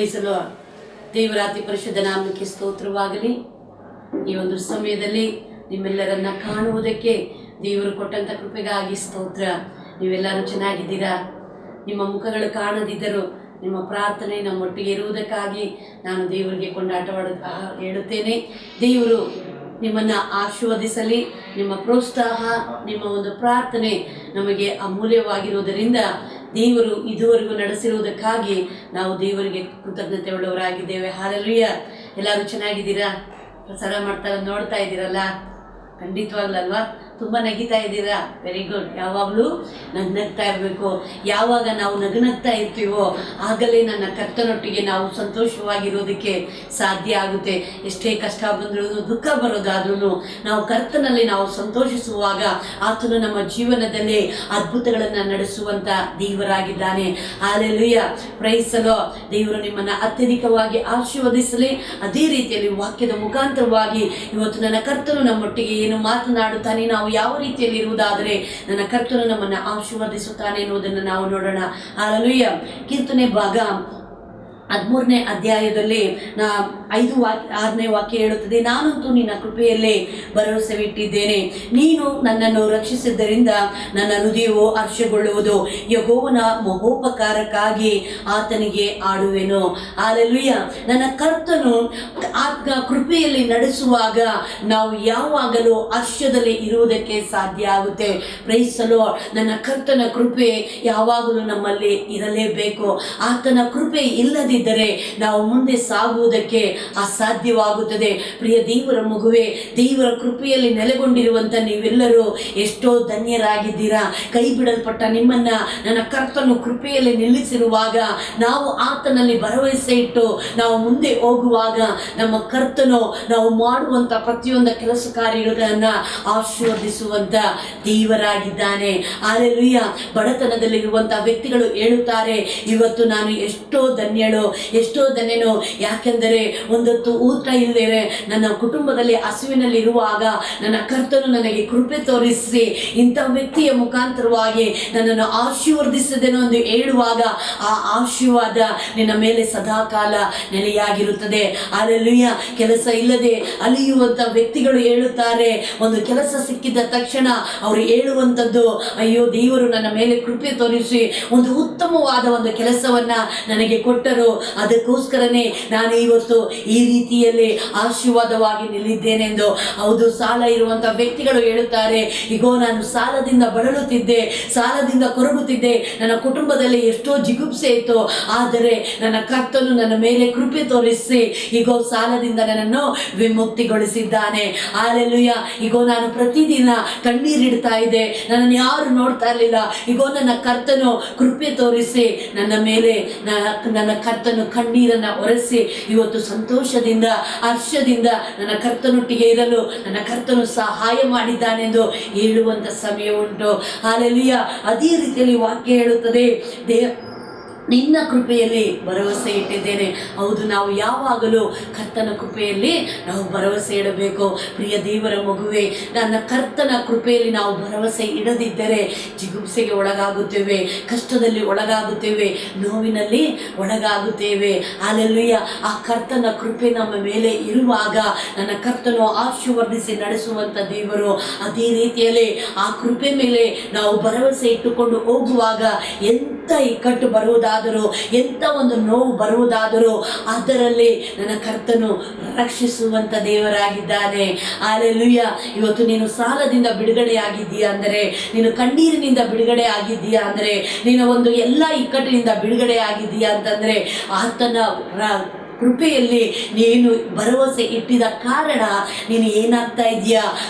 ಪ್ರೈಸಲು ದೇವರ ಅತಿ ಪರಿಶುದ್ಧ ನಾಮಕ್ಕೆ ಸ್ತೋತ್ರವಾಗಲಿ. ಈ ಒಂದು ಸಮಯದಲ್ಲಿ ನಿಮ್ಮೆಲ್ಲರನ್ನ ಕಾಣುವುದಕ್ಕೆ ದೇವರು ಕೊಟ್ಟಂಥ ಕೃಪೆಗಾಗಿ ಸ್ತೋತ್ರ. ನೀವೆಲ್ಲರೂ ಚೆನ್ನಾಗಿದ್ದೀರಾ? ನಿಮ್ಮ ಮುಖಗಳು ಕಾಣದಿದ್ದರೂ ನಿಮ್ಮ ಪ್ರಾರ್ಥನೆ ನಮ್ಮೊಟ್ಟಿಗೆ ಇರುವುದಕ್ಕಾಗಿ ನಾನು ದೇವರಿಗೆ ಹೇಳುತ್ತೇನೆ. ದೇವರು ನಿಮ್ಮನ್ನು ಆಶೀರ್ವದಿಸಲಿ. ನಿಮ್ಮ ಪ್ರೋತ್ಸಾಹ, ನಿಮ್ಮ ಒಂದು ಪ್ರಾರ್ಥನೆ ನಮಗೆ ಅಮೂಲ್ಯವಾಗಿರುವುದರಿಂದ ದೇವರು ಇದುವರೆಗೂ ನಡೆಸಿರುವುದಕ್ಕಾಗಿ ನಾವು ದೇವರಿಗೆ ಕೃತಜ್ಞತೆ ಉಳ್ಳವರಾಗಿದ್ದೇವೆ. ಹಾಲೆಲೂಯ. ಎಲ್ಲರೂ ಚೆನ್ನಾಗಿದ್ದೀರಾ? ಪ್ರಸಾರ ನೋಡ್ತಾ ಇದ್ದೀರಲ್ಲ? ಖಂಡಿತವಾಗ್ಲಲ್ವಾ? ತುಂಬ ನಗಿತಾ ಇದ್ದೀರಾ? Very good. ಯಾವಾಗಲೂ ನಗ್ನಗ್ತಾ ಇರಬೇಕು. ಯಾವಾಗ ನಾವು ನಗ್ನಗ್ತಾ ಇರ್ತೀವೋ ಆಗಲೇ ನನ್ನ ಕರ್ತನೊಟ್ಟಿಗೆ ನಾವು ಸಂತೋಷವಾಗಿರೋದಕ್ಕೆ ಸಾಧ್ಯ ಆಗುತ್ತೆ. ಎಷ್ಟೇ ಕಷ್ಟ ಬಂದರೂ, ದುಃಖ ಬರೋದಾದ್ರೂ ನಾವು ಕರ್ತನಲ್ಲಿ ನಾವು ಸಂತೋಷಿಸುವಾಗ ಆತನು ನಮ್ಮ ಜೀವನದಲ್ಲಿ ಅದ್ಭುತಗಳನ್ನು ನಡೆಸುವಂಥ ದೇವರಾಗಿದ್ದಾನೆ. ಹಾಲೆಲೂಯ. ಪ್ರೈಸಲೋ. ದೇವರು ನಿಮ್ಮನ್ನು ಅತ್ಯಧಿಕವಾಗಿ ಆಶೀರ್ವದಿಸಲಿ. ಅದೇ ರೀತಿಯಲ್ಲಿ ವಾಕ್ಯದ ಮುಖಾಂತರವಾಗಿ ಇವತ್ತು ನನ್ನ ಕರ್ತನು ನಮ್ಮೊಟ್ಟಿಗೆ ಏನು ಮಾತನಾಡುತ್ತಾನೆ, ನಾವು ಯಾವ ರೀತಿಯಲ್ಲಿ ಇರುವುದಾದರೆ ನನ್ನ ಕರ್ತನು ನಮ್ಮನ್ನು ಆಶೀರ್ವದಿಸುತ್ತಾನೆ ಎನ್ನುವುದನ್ನು ನಾವು ನೋಡೋಣ. ಹಾಲೆಲೂಯ. ಕೀರ್ತನೆ ಭಾಗ 13ನೇ ಅಧ್ಯಾಯದಲ್ಲಿ 6ನೇ ವಾಕ್ಯ ಹೇಳುತ್ತದೆ, ನಾನಂತೂ ನಿನ್ನ ಕೃಪೆಯಲ್ಲೇ ಭರವಸೆವಿಟ್ಟಿದ್ದೇನೆ. ನೀನು ನನ್ನನ್ನು ರಕ್ಷಿಸಿದ್ದರಿಂದ ನನ್ನ ಹೃದಯವು ಹರ್ಷಗೊಳ್ಳುವುದು. ಯೆಹೋವನ ಮಹೋಪಕಾರಕ್ಕಾಗಿ ಆತನಿಗೆ ಆಡುವೆನು. ಹಾಲೆಲೂಯ. ನನ್ನ ಕರ್ತನು ಆತನ ಕೃಪೆಯಲ್ಲಿ ನಡೆಸುವಾಗ ನಾವು ಯಾವಾಗಲೂ ಹರ್ಷದಲ್ಲಿ ಇರುವುದಕ್ಕೆ ಸಾಧ್ಯ ಆಗುತ್ತೆ. ಪ್ರೈಸಲೋ. ನನ್ನ ಕರ್ತನ ಕೃಪೆ ಯಾವಾಗಲೂ ನಮ್ಮಲ್ಲಿ ಇರಲೇಬೇಕು. ಆತನ ಕೃಪೆ ಇಲ್ಲದಿದ್ದರೆ ನಾವು ಮುಂದೆ ಸಾಗುವುದಕ್ಕೆ ಅಸಾಧ್ಯವಾಗುತ್ತದೆ. ಪ್ರಿಯ ದೇವರ ಮಗುವೆ, ದೇವರ ಕೃಪೆಯಲ್ಲಿ ನೆಲೆಗೊಂಡಿರುವಂಥ ನೀವೆಲ್ಲರೂ ಎಷ್ಟೋ ಧನ್ಯರಾಗಿದ್ದೀರಾ. ಕೈ ಬಿಡಲ್ಪಟ್ಟ ನಿಮ್ಮನ್ನ ನನ್ನ ಕರ್ತನು ಕೃಪೆಯಲ್ಲಿ ನಿಲ್ಲಿಸಿರುವಾಗ ನಾವು ಆತನಲ್ಲಿ ಭರವಸೆ ಇಟ್ಟು ನಾವು ಮುಂದೆ ಹೋಗುವಾಗ ನಮ್ಮ ಕರ್ತನು ನಾವು ಮಾಡುವಂಥ ಪ್ರತಿಯೊಂದು ಕೆಲಸ ಕಾರ್ಯಗಳನ್ನು ಆಶೀರ್ವದಿಸುವಂಥ ದೇವರಾಗಿದ್ದಾನೆ. ಹಾಲೆಲೂಯ. ಬಡತನದಲ್ಲಿರುವಂಥ ವ್ಯಕ್ತಿಗಳು ಹೇಳುತ್ತಾರೆ, ಇವತ್ತು ನಾನು ಎಷ್ಟೋ ಧನ್ಯಳು, ಎಷ್ಟೋ ಧನ್ಯನು. ಯಾಕೆಂದರೆ ಒಂದೊತ್ತು ಊಟ ಇಲ್ಲದೆ ನನ್ನ ಕುಟುಂಬದಲ್ಲಿ ಹಸುವಿನಲ್ಲಿ ಇರುವಾಗ ನನ್ನ ಕರ್ತನು ನನಗೆ ಕೃಪೆ ತೋರಿಸಿ ಇಂಥ ವ್ಯಕ್ತಿಯ ಮುಖಾಂತರವಾಗಿ ನನ್ನನ್ನು ಆಶೀರ್ವದಿಸಿದೆನೋ ಎಂದು ಹೇಳುವಾಗ ಆ ಆಶೀರ್ವಾದ ನಿನ್ನ ಮೇಲೆ ಸದಾಕಾಲ ನೆಲೆಯಾಗಿರುತ್ತದೆ. ಹಾಲೆಲೂಯ. ಕೆಲಸ ಇಲ್ಲದೆ ಅಲಿಯುವಂಥ ವ್ಯಕ್ತಿಗಳು ಹೇಳುತ್ತಾರೆ, ಒಂದು ಕೆಲಸ ಸಿಕ್ಕಿದ ತಕ್ಷಣ ಅವರು ಹೇಳುವಂಥದ್ದು, ಅಯ್ಯೋ ದೇವರು ನನ್ನ ಮೇಲೆ ಕೃಪೆ ತೋರಿಸಿ ಒಂದು ಉತ್ತಮವಾದ ಒಂದು ಕೆಲಸವನ್ನ ನನಗೆ ಕೊಟ್ಟರು, ಅದಕ್ಕೋಸ್ಕರನೇ ನಾನು ಇವತ್ತು ಈ ರೀತಿಯಲ್ಲಿ ಆಶೀರ್ವಾದವಾಗಿ ನಿಲ್ಲಿದ್ದೇನೆಂದು. ಹೌದು, ಸಾಲ ಇರುವಂಥ ವ್ಯಕ್ತಿಗಳು ಹೇಳುತ್ತಾರೆ, ಈಗೋ ನಾನು ಸಾಲದಿಂದ ಬಳಲುತ್ತಿದ್ದೆ, ಸಾಲದಿಂದ ಕೊರಗುತ್ತಿದ್ದೆ, ನನ್ನ ಕುಟುಂಬದಲ್ಲಿ ಎಷ್ಟೋ ಜಿಗುಪ್ಸೆ ಇತ್ತು, ಆದರೆ ನನ್ನ ಕರ್ತನು ನನ್ನ ಮೇಲೆ ಕೃಪೆ ತೋರಿಸಿ ಈಗೋ ಸಾಲದಿಂದ ನನ್ನನ್ನು ವಿಮುಕ್ತಿಗೊಳಿಸಿದ್ದಾನೆ. ಹಾಲೆಲೂಯ. ಈಗೋ ನಾನು ಪ್ರತಿದಿನ ಕಣ್ಣೀರಿಡ್ತಾ ಇದ್ದೆ, ನನ್ನನ್ನು ಯಾರು ನೋಡ್ತಾ ಇರಲಿಲ್ಲ, ಈಗೋ ನನ್ನ ಕರ್ತನು ಕೃಪೆ ತೋರಿಸಿ ನನ್ನ ಮೇಲೆ ನನ್ನ ಕರ್ತನು ಕಣ್ಣೀರನ್ನು ಒರೆಸಿ ಇವತ್ತು ಸಂತೋಷದಿಂದ ಹರ್ಷದಿಂದ ನನ್ನ ಕರ್ತನೊಟ್ಟಿಗೆ ಇರಲು ನನ್ನ ಕರ್ತನು ಸಹಾಯ ಮಾಡಿದ್ದಾನೆಂದು ಹೇಳುವಂಥ ಸಮಯ ಉಂಟು. ಹಾಲೆಲೂಯ. ಅದೇ ರೀತಿಯಲ್ಲಿ ವಾಕ್ಯ ಹೇಳುತ್ತದೆ, ನಿನ್ನ ಕೃಪೆಯಲ್ಲಿ ಭರವಸೆ ಇಟ್ಟಿದ್ದೇನೆ. ಹೌದು, ನಾವು ಯಾವಾಗಲೂ ಕರ್ತನ ಕೃಪೆಯಲ್ಲಿ ನಾವು ಭರವಸೆ ಇಡಬೇಕು. ಪ್ರಿಯ ದೇವರ ಮಗುವೆ, ನನ್ನ ಕರ್ತನ ಕೃಪೆಯಲ್ಲಿ ನಾವು ಭರವಸೆ ಇಡದಿದ್ದರೆ ಜಿಗುಪ್ಸೆಗೆ ಒಳಗಾಗುತ್ತೇವೆ, ಕಷ್ಟದಲ್ಲಿ ಒಳಗಾಗುತ್ತೇವೆ, ನೋವಿನಲ್ಲಿ ಒಳಗಾಗುತ್ತೇವೆ. ಹಾಲೆಲೂಯ. ಆ ಕರ್ತನ ಕೃಪೆ ನಮ್ಮ ಮೇಲೆ ಇರುವಾಗ ನನ್ನ ಕರ್ತನು ಆಶೀರ್ವದಿಸಿ ನಡೆಸುವಂಥ ದೇವರು. ಅದೇ ರೀತಿಯಲ್ಲಿ ಆ ಕೃಪೆ ಮೇಲೆ ನಾವು ಭರವಸೆ ಇಟ್ಟುಕೊಂಡು ಹೋಗುವಾಗ ಎಂಥ ಇಕ್ಕಟ್ಟು ಬರುವುದಾದರೂ, ಎಂಥ ಒಂದು ನೋವು ಬರುವುದಾದರೂ ಅದರಲ್ಲಿ ನನ್ನ ಕರ್ತನು ರಕ್ಷಿಸುವಂಥ ದೇವರಾಗಿದ್ದಾನೆ. ಹಾಲೆಲೂಯ. ಇವತ್ತು ನೀನು ಸಾಲದಿಂದ ಬಿಡುಗಡೆ ಆಗಿದ್ದೀಯಾ ಅಂದರೆ, ನೀನು ಕಣ್ಣೀರಿನಿಂದ ಬಿಡುಗಡೆ ಆಗಿದ್ದೀಯಾ ಅಂದರೆ, ನೀನು ಒಂದು ಎಲ್ಲ ಇಕ್ಕಟ್ಟಿನಿಂದ ಬಿಡುಗಡೆ ಆಗಿದ್ದೀಯಾ ಅಂತಂದರೆ ಆತನ ಕೃಪೆಯಲ್ಲಿ ನೀನು ಭರವಸೆ ಇಟ್ಟಿದ ಕಾರಣ ನೀನು ಏನಾಗ್ತಾ ಇದೆಯಾ?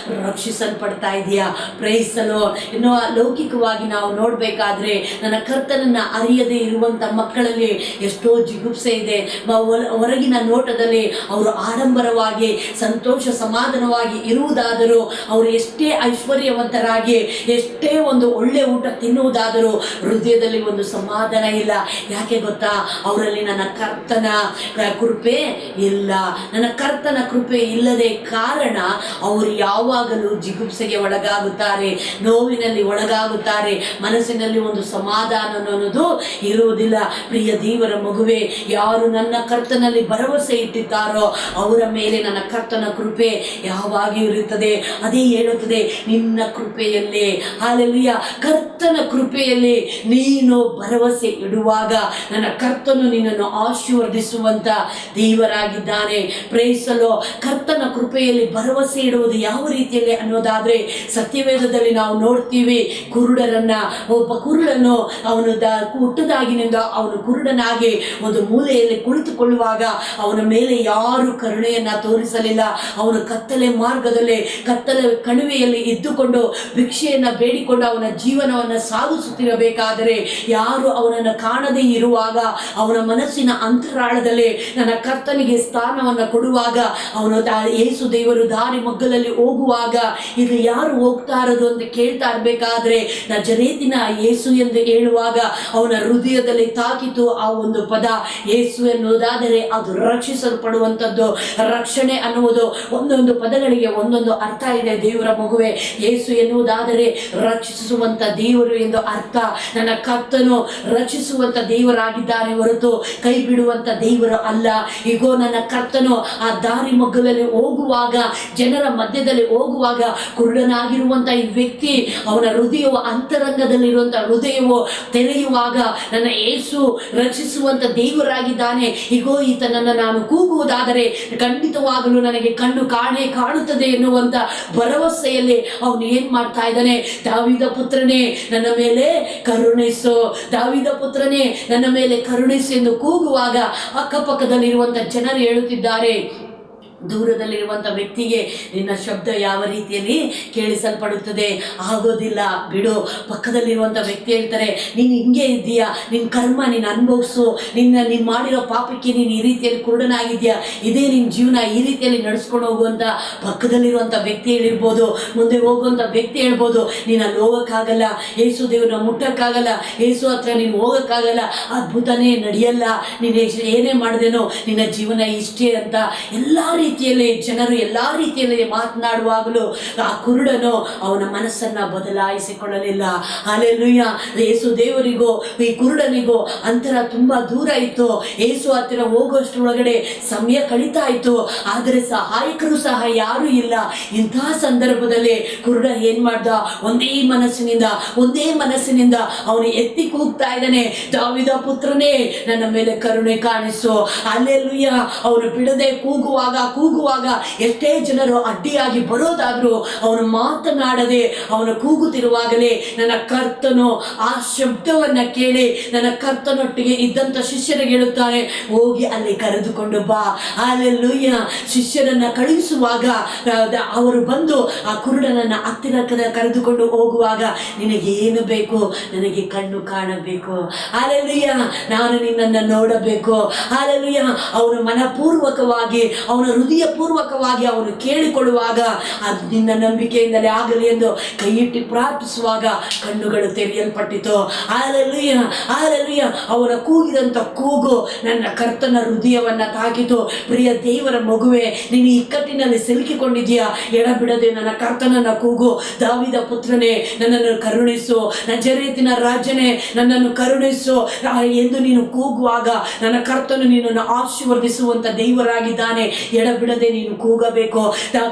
ರಕ್ಷಿಸಲ್ಪಡ್ತಾ ಇದೆಯಾ? ಪ್ರೈಸಲು. ಇನ್ನು ಲೌಕಿಕವಾಗಿ ನಾವು ನೋಡಬೇಕಾದ್ರೆ ನನ್ನ ಕರ್ತನನ್ನು ಅರಿಯದೇ ಇರುವಂಥ ಮಕ್ಕಳಲ್ಲಿ ಎಷ್ಟೋ ಜಿಗುಪ್ಸೆ ಇದೆ. ಹೊರಗಿನ ನೋಟದಲ್ಲಿ ಅವರು ಆಡಂಬರವಾಗಿ ಸಂತೋಷ ಸಮಾಧಾನವಾಗಿ ಇರುವುದಾದರೂ, ಅವರು ಎಷ್ಟೇ ಐಶ್ವರ್ಯವಂತರಾಗಿ ಎಷ್ಟೇ ಒಂದು ಒಳ್ಳೆ ಊಟ ತಿನ್ನುವುದಾದರೂ ಹೃದಯದಲ್ಲಿ ಒಂದು ಸಮಾಧಾನ ಇಲ್ಲ. ಯಾಕೆ ಗೊತ್ತಾ? ಅವರಲ್ಲಿ ನನ್ನ ಕರ್ತನ ಕೃಪೆ ಇಲ್ಲ. ನನ್ನ ಕರ್ತನ ಕೃಪೆ ಇಲ್ಲದೆ ಕಾರಣ ಅವರು ಯಾವಾಗಲೂ ಜಿಗುಪ್ಸೆಗೆ ಒಳಗಾಗುತ್ತಾರೆ, ನೋವಿನಲ್ಲಿ ಒಳಗಾಗುತ್ತಾರೆ, ಮನಸ್ಸಿನಲ್ಲಿ ಒಂದು ಸಮಾಧಾನ ಅನ್ನೋದು ಇರುವುದಿಲ್ಲ. ಪ್ರಿಯ ದೇವರ ಮಗುವೆ, ಯಾರು ನನ್ನ ಕರ್ತನಲ್ಲಿ ಭರವಸೆ ಇಟ್ಟಿದ್ದಾರೋ ಅವರ ಮೇಲೆ ನನ್ನ ಕರ್ತನ ಕೃಪೆ ಯಾವಾಗಿಯೂ ಇರುತ್ತದೆ. ಅದೇ ಹೇಳುತ್ತದೆ, ನಿನ್ನ ಕೃಪೆಯಲ್ಲೇ, ಹಲ್ಲೆಲೂಯಾ, ಕರ್ತನ ಕೃಪೆಯಲ್ಲಿ ನೀನು ಭರವಸೆ ಇಡುವಾಗ ನನ್ನ ಕರ್ತನು ನಿನ್ನನ್ನು ಆಶೀರ್ವದಿಸುವಂತ ದೇವರಾಗಿದ್ದಾನೆ. ಪ್ರೈಸಲೋ. ಕರ್ತನ ಕೃಪೆಯಲ್ಲಿ ಭರವಸೆ ಇಡುವುದು ಯಾವ ರೀತಿಯಲ್ಲಿ ಅನ್ನೋದಾದ್ರೆ, ಸತ್ಯವೇದದಲ್ಲಿ ನಾವು ನೋಡ್ತೀವಿ, ಕುರುಡರನ್ನ, ಒಬ್ಬ ಕುರುಡನು ಅವನು ಹುಟ್ಟದಾಗಿನಿಂದ ಅವನು ಕುರುಡನಾಗಿ ಒಂದು ಮೂಲೆಯಲ್ಲಿ ಕುಳಿತುಕೊಳ್ಳುವಾಗ ಅವನ ಮೇಲೆ ಯಾರು ಕರುಣೆಯನ್ನ ತೋರಿಸಲಿಲ್ಲ. ಅವನು ಕತ್ತಲೆ ಮಾರ್ಗದಲ್ಲಿ, ಕತ್ತಲೆ ಕಣಿವೆಯಲ್ಲಿ ಇದ್ದುಕೊಂಡು ಭಿಕ್ಷೆಯನ್ನ ಬೇಡಿಕೊಂಡು ಅವನ ಜೀವನವನ್ನು ಸಾಗಿಸುತ್ತಿರಬೇಕಾದರೆ ಯಾರು ಅವನನ್ನು ಕಾಣದೇ ಇರುವಾಗ ಅವನ ಮನಸ್ಸಿನ ಅಂತರಾಳದಲ್ಲಿ ನನ್ನ ಕರ್ತನಿಗೆ ಸ್ಥಾನವನ್ನು ಕೊಡುವಾಗ, ಅವನು ಯೇಸು ದೇವರು ದಾರಿ ಮಗ್ಗಲಲ್ಲಿ ಹೋಗುವಾಗ ಇದು ಯಾರು ಹೋಗ್ತಾ ಇರೋದು ಅಂತ ಕೇಳ್ತಾ ಇರ್ಬೇಕಾದ್ರೆ ನಜರೇತಿನ ಯೇಸು ಎಂದು ಹೇಳುವಾಗ ಅವನ ಹೃದಯದಲ್ಲಿ ತಾಕಿತು ಆ ಒಂದು ಪದ ಯೇಸು ಎನ್ನುವುದಾದರೆ ಅದು ರಕ್ಷಿಸಲ್ಪಡುವಂಥದ್ದು. ರಕ್ಷಣೆ ಅನ್ನುವುದು ಒಂದೊಂದು ಪದಗಳಿಗೆ ಒಂದೊಂದು ಅರ್ಥ ಇದೆ. ದೇವರ ಮಗುವೆ, ಯೇಸು ಎನ್ನುವುದಾದರೆ ರಕ್ಷಿಸುವಂತ ದೇವರು ಎಂದು ಅರ್ಥ. ನನ್ನ ಕರ್ತನು ರಕ್ಷಿಸುವಂತ ದೇವರಾಗಿದ್ದಾನೆ ಹೊರತು ಕೈ ಬಿಡುವಂತ ದೇವರು ಅಲ್ಲ. ಈಗೋ ನನ್ನ ಕರ್ತನು ಆ ದಾರಿ ಮಗ್ಗಲಲ್ಲಿ ಹೋಗುವಾಗ, ಜನರ ಮಧ್ಯದಲ್ಲಿ ಹೋಗುವಾಗ, ಕುರುಡನಾಗಿರುವಂತ ಈ ವ್ಯಕ್ತಿ ಅವನ ಹೃದಯವು ಅಂತರಂಗದಲ್ಲಿರುವಂತ ಹೃದಯವು ತೆರೆಯುವಾಗ ನನ್ನ ಯೇಸು ರಕ್ಷಿಸುವಂತ ದೇವರಾಗಿದ್ದಾನೆ. ಈಗೋ ಈತನನ್ನು ನಾನು ಕೂಗುವುದಾದರೆ ಖಂಡಿತವಾಗಲೂ ನನಗೆ ಕಣ್ಣು ಕಾಣುತ್ತದೆ ಎನ್ನುವಂತ ಭರವಸೆಯಲ್ಲಿ ಅವನು ಏನ್ ಮಾಡ್ತಾ ಇದ್ದಾನೆ, ದಾವೀದ ಪುತ್ರನೇ ನನ್ನ ಮೇಲೆ ಕರುಣಿಸು, ದಾವೀದ ಪುತ್ರನೇ ನನ್ನ ಮೇಲೆ ಕರುಣಿಸು ಎಂದು ಕೂಗುವಾಗ ಅಕ್ಕಪಕ್ಕದಲ್ಲಿರುವಂತ ಜನರು ಹೇಳುತ್ತಿದ್ದಾರೆ, ದೂರದಲ್ಲಿರುವಂಥ ವ್ಯಕ್ತಿಗೆ ನಿನ್ನ ಶಬ್ದ ಯಾವ ರೀತಿಯಲ್ಲಿ ಕೇಳಿಸಲ್ಪಡುತ್ತದೆ? ಆಗೋದಿಲ್ಲ ಬಿಡು. ಪಕ್ಕದಲ್ಲಿರುವಂಥ ವ್ಯಕ್ತಿ ಹೇಳ್ತಾರೆ, ನೀನು ಹಿಂಗೆ ಇದ್ದೀಯಾ, ನಿನ್ನ ಕರ್ಮ ನೀನು ಅನುಭವಿಸು, ನೀನು ಮಾಡಿರೋ ಪಾಪಕ್ಕೆ ನೀನು ಈ ರೀತಿಯಲ್ಲಿ ಕುರುಡನಾಗಿದ್ಯಾ, ಇದೇ ನಿನ್ನ ಜೀವನ, ಈ ರೀತಿಯಲ್ಲಿ ನಡೆಸ್ಕೊಂಡು ಹೋಗುವಂಥ ಪಕ್ಕದಲ್ಲಿರುವಂಥ ವ್ಯಕ್ತಿ ಹೇಳಿರ್ಬೋದು. ಮುಂದೆ ಹೋಗುವಂಥ ವ್ಯಕ್ತಿ ಹೇಳ್ಬೋದು, ನೀನು ಅಲ್ಲಿ ಹೋಗೋಕ್ಕಾಗಲ್ಲ, ಯೇಸು ದೇವ್ರನ್ನ ಮುಟ್ಟಕ್ಕಾಗಲ್ಲ, ಯೇಸು ಹತ್ರ ನೀನು ಹೋಗೋಕ್ಕಾಗಲ್ಲ, ಅದ್ಭುತನೇ ನಡೆಯಲ್ಲ, ನೀನು ಏನೇ ಮಾಡಿದೇನೋ ನಿನ್ನ ಜೀವನ ಇಷ್ಟೇ ಅಂತ ಎಲ್ಲ ರೀತಿಯಲ್ಲಿ ಜನರು ಎಲ್ಲ ರೀತಿಯಲ್ಲಿ ಮಾತನಾಡುವಾಗಲೂ ಆ ಕುರುಡನು ಅವನ ಮನಸ್ಸನ್ನ ಬದಲಾಯಿಸಿಕೊಳ್ಳಲಿಲ್ಲ. ಹಲ್ಲೆಲೂಯಾ. ಯೇಸು ದೇವರಿಗೂ ಈ ಕುರುಡನಿಗೂ ಅಂತರ ತುಂಬಾ ದೂರ ಇತ್ತು. ಯೇಸು ಹತ್ತಿರ ಹೋಗುವಷ್ಟರೊಳಗಡೆ ಸಮಯ ಕಳೀತಾ ಇತ್ತು, ಆದರೆ ಸಹಾಯಕರು ಸಹ ಯಾರು ಇಲ್ಲ. ಇಂತಹ ಸಂದರ್ಭದಲ್ಲಿ ಕುರುಡ ಏನ್ ಮಾಡ್ದ, ಒಂದೇ ಮನಸ್ಸಿನಿಂದ ಅವನು ಎತ್ತಿ ಕೂಗ್ತಾ ಇದ್ದಾನೆ, ದಾವೀದ ಪುತ್ರನೇ ನನ್ನ ಮೇಲೆ ಕರುಣೆ ಕಾಣಿಸು. ಹಲ್ಲೆಲೂಯಾ. ಅವನು ಬಿಡದೆ ಕೂಗುವಾಗ ಎಷ್ಟೇ ಜನರು ಅಡ್ಡಿಯಾಗಿ ಬರೋದಾದ್ರೂ ಅವನು ಮಾತನಾಡದೆ ಅವನು ಕೂಗುತ್ತಿರುವಾಗಲೇ ನನ್ನ ಕರ್ತನು ಆ ಶಬ್ದವನ್ನ ಕೇಳಿ ನನ್ನ ಕರ್ತನೊಟ್ಟಿಗೆ ಇದ್ದಂತ ಶಿಷ್ಯರಿಗೆ ಹೇಳುತ್ತಾನೆ, ಹೋಗಿ ಅಲ್ಲಿ ಕರೆದುಕೊಂಡು ಬಾ. ಹಲ್ಲೆಲೂಯಾ. ಶಿಷ್ಯರನ್ನ ಕಳುಹಿಸುವಾಗ ಅವರು ಬಂದು ಆ ಕುರುಡನನ್ನ ಹತ್ತಿರ ಕರೆದುಕೊಂಡು ಹೋಗುವಾಗ, ನಿನಗೇನು ಬೇಕು? ನನಗೆ ಕಣ್ಣು ಕಾಣಬೇಕು. ಹಲ್ಲೆಲೂಯಾ. ನಾನು ನಿನ್ನನ್ನು ನೋಡಬೇಕು. ಹಲ್ಲೆಲೂಯಾ. ಅವನು ಮನಪೂರ್ವಕವಾಗಿ, ಅವನ ಹೃದಯ ಪೂರ್ವಕವಾಗಿ ಅವನು ಕೇಳಿಕೊಳ್ಳುವಾಗ ಅದು ನಿನ್ನ ನಂಬಿಕೆಯಿಂದಲೇ ಆಗಲಿ ಎಂದು ಕೈಯಿಟ್ಟು ಪ್ರಾರ್ಥಿಸುವಾಗ ಕಣ್ಣುಗಳು ತೆರೆಯಲ್ಪಟ್ಟಿತು. ಹಲ್ಲೆಲೂಯಾ. ಹಲ್ಲೆಲೂಯಾ. ಅವನ ಕೂಗಿದಂತ ಕೂಗು ನನ್ನ ಕರ್ತನ ಹೃದಯವನ್ನ ತಾಕಿತು. ಪ್ರಿಯ ದೇವರ ಮಗುವೆ, ನೀನು ಇಕ್ಕಟ್ಟಿನಲ್ಲಿ ಸಿಲುಕಿಕೊಂಡಿದ್ದೀಯಾ? ಎಡಬಿಡದೆ ನನ್ನ ಕರ್ತನನ್ನ ಕೂಗು, ದಾವೀದ ಪುತ್ರನೇ ನನ್ನನ್ನು ಕರುಣಿಸು, ನಜರೇತಿನ ರಾಜನೇ ನನ್ನನ್ನು ಕರುಣಿಸು ಎಂದು ನೀನು ಕೂಗುವಾಗ ನನ್ನ ಕರ್ತನು ನಿನ್ನನ್ನು ಆಶೀರ್ವದಿಸುವಂತ ದೇವರಾಗಿದ್ದಾನೆ. ಎಡಬಿಡದೆ ನೀನು ಕೂಗಬೇಕು.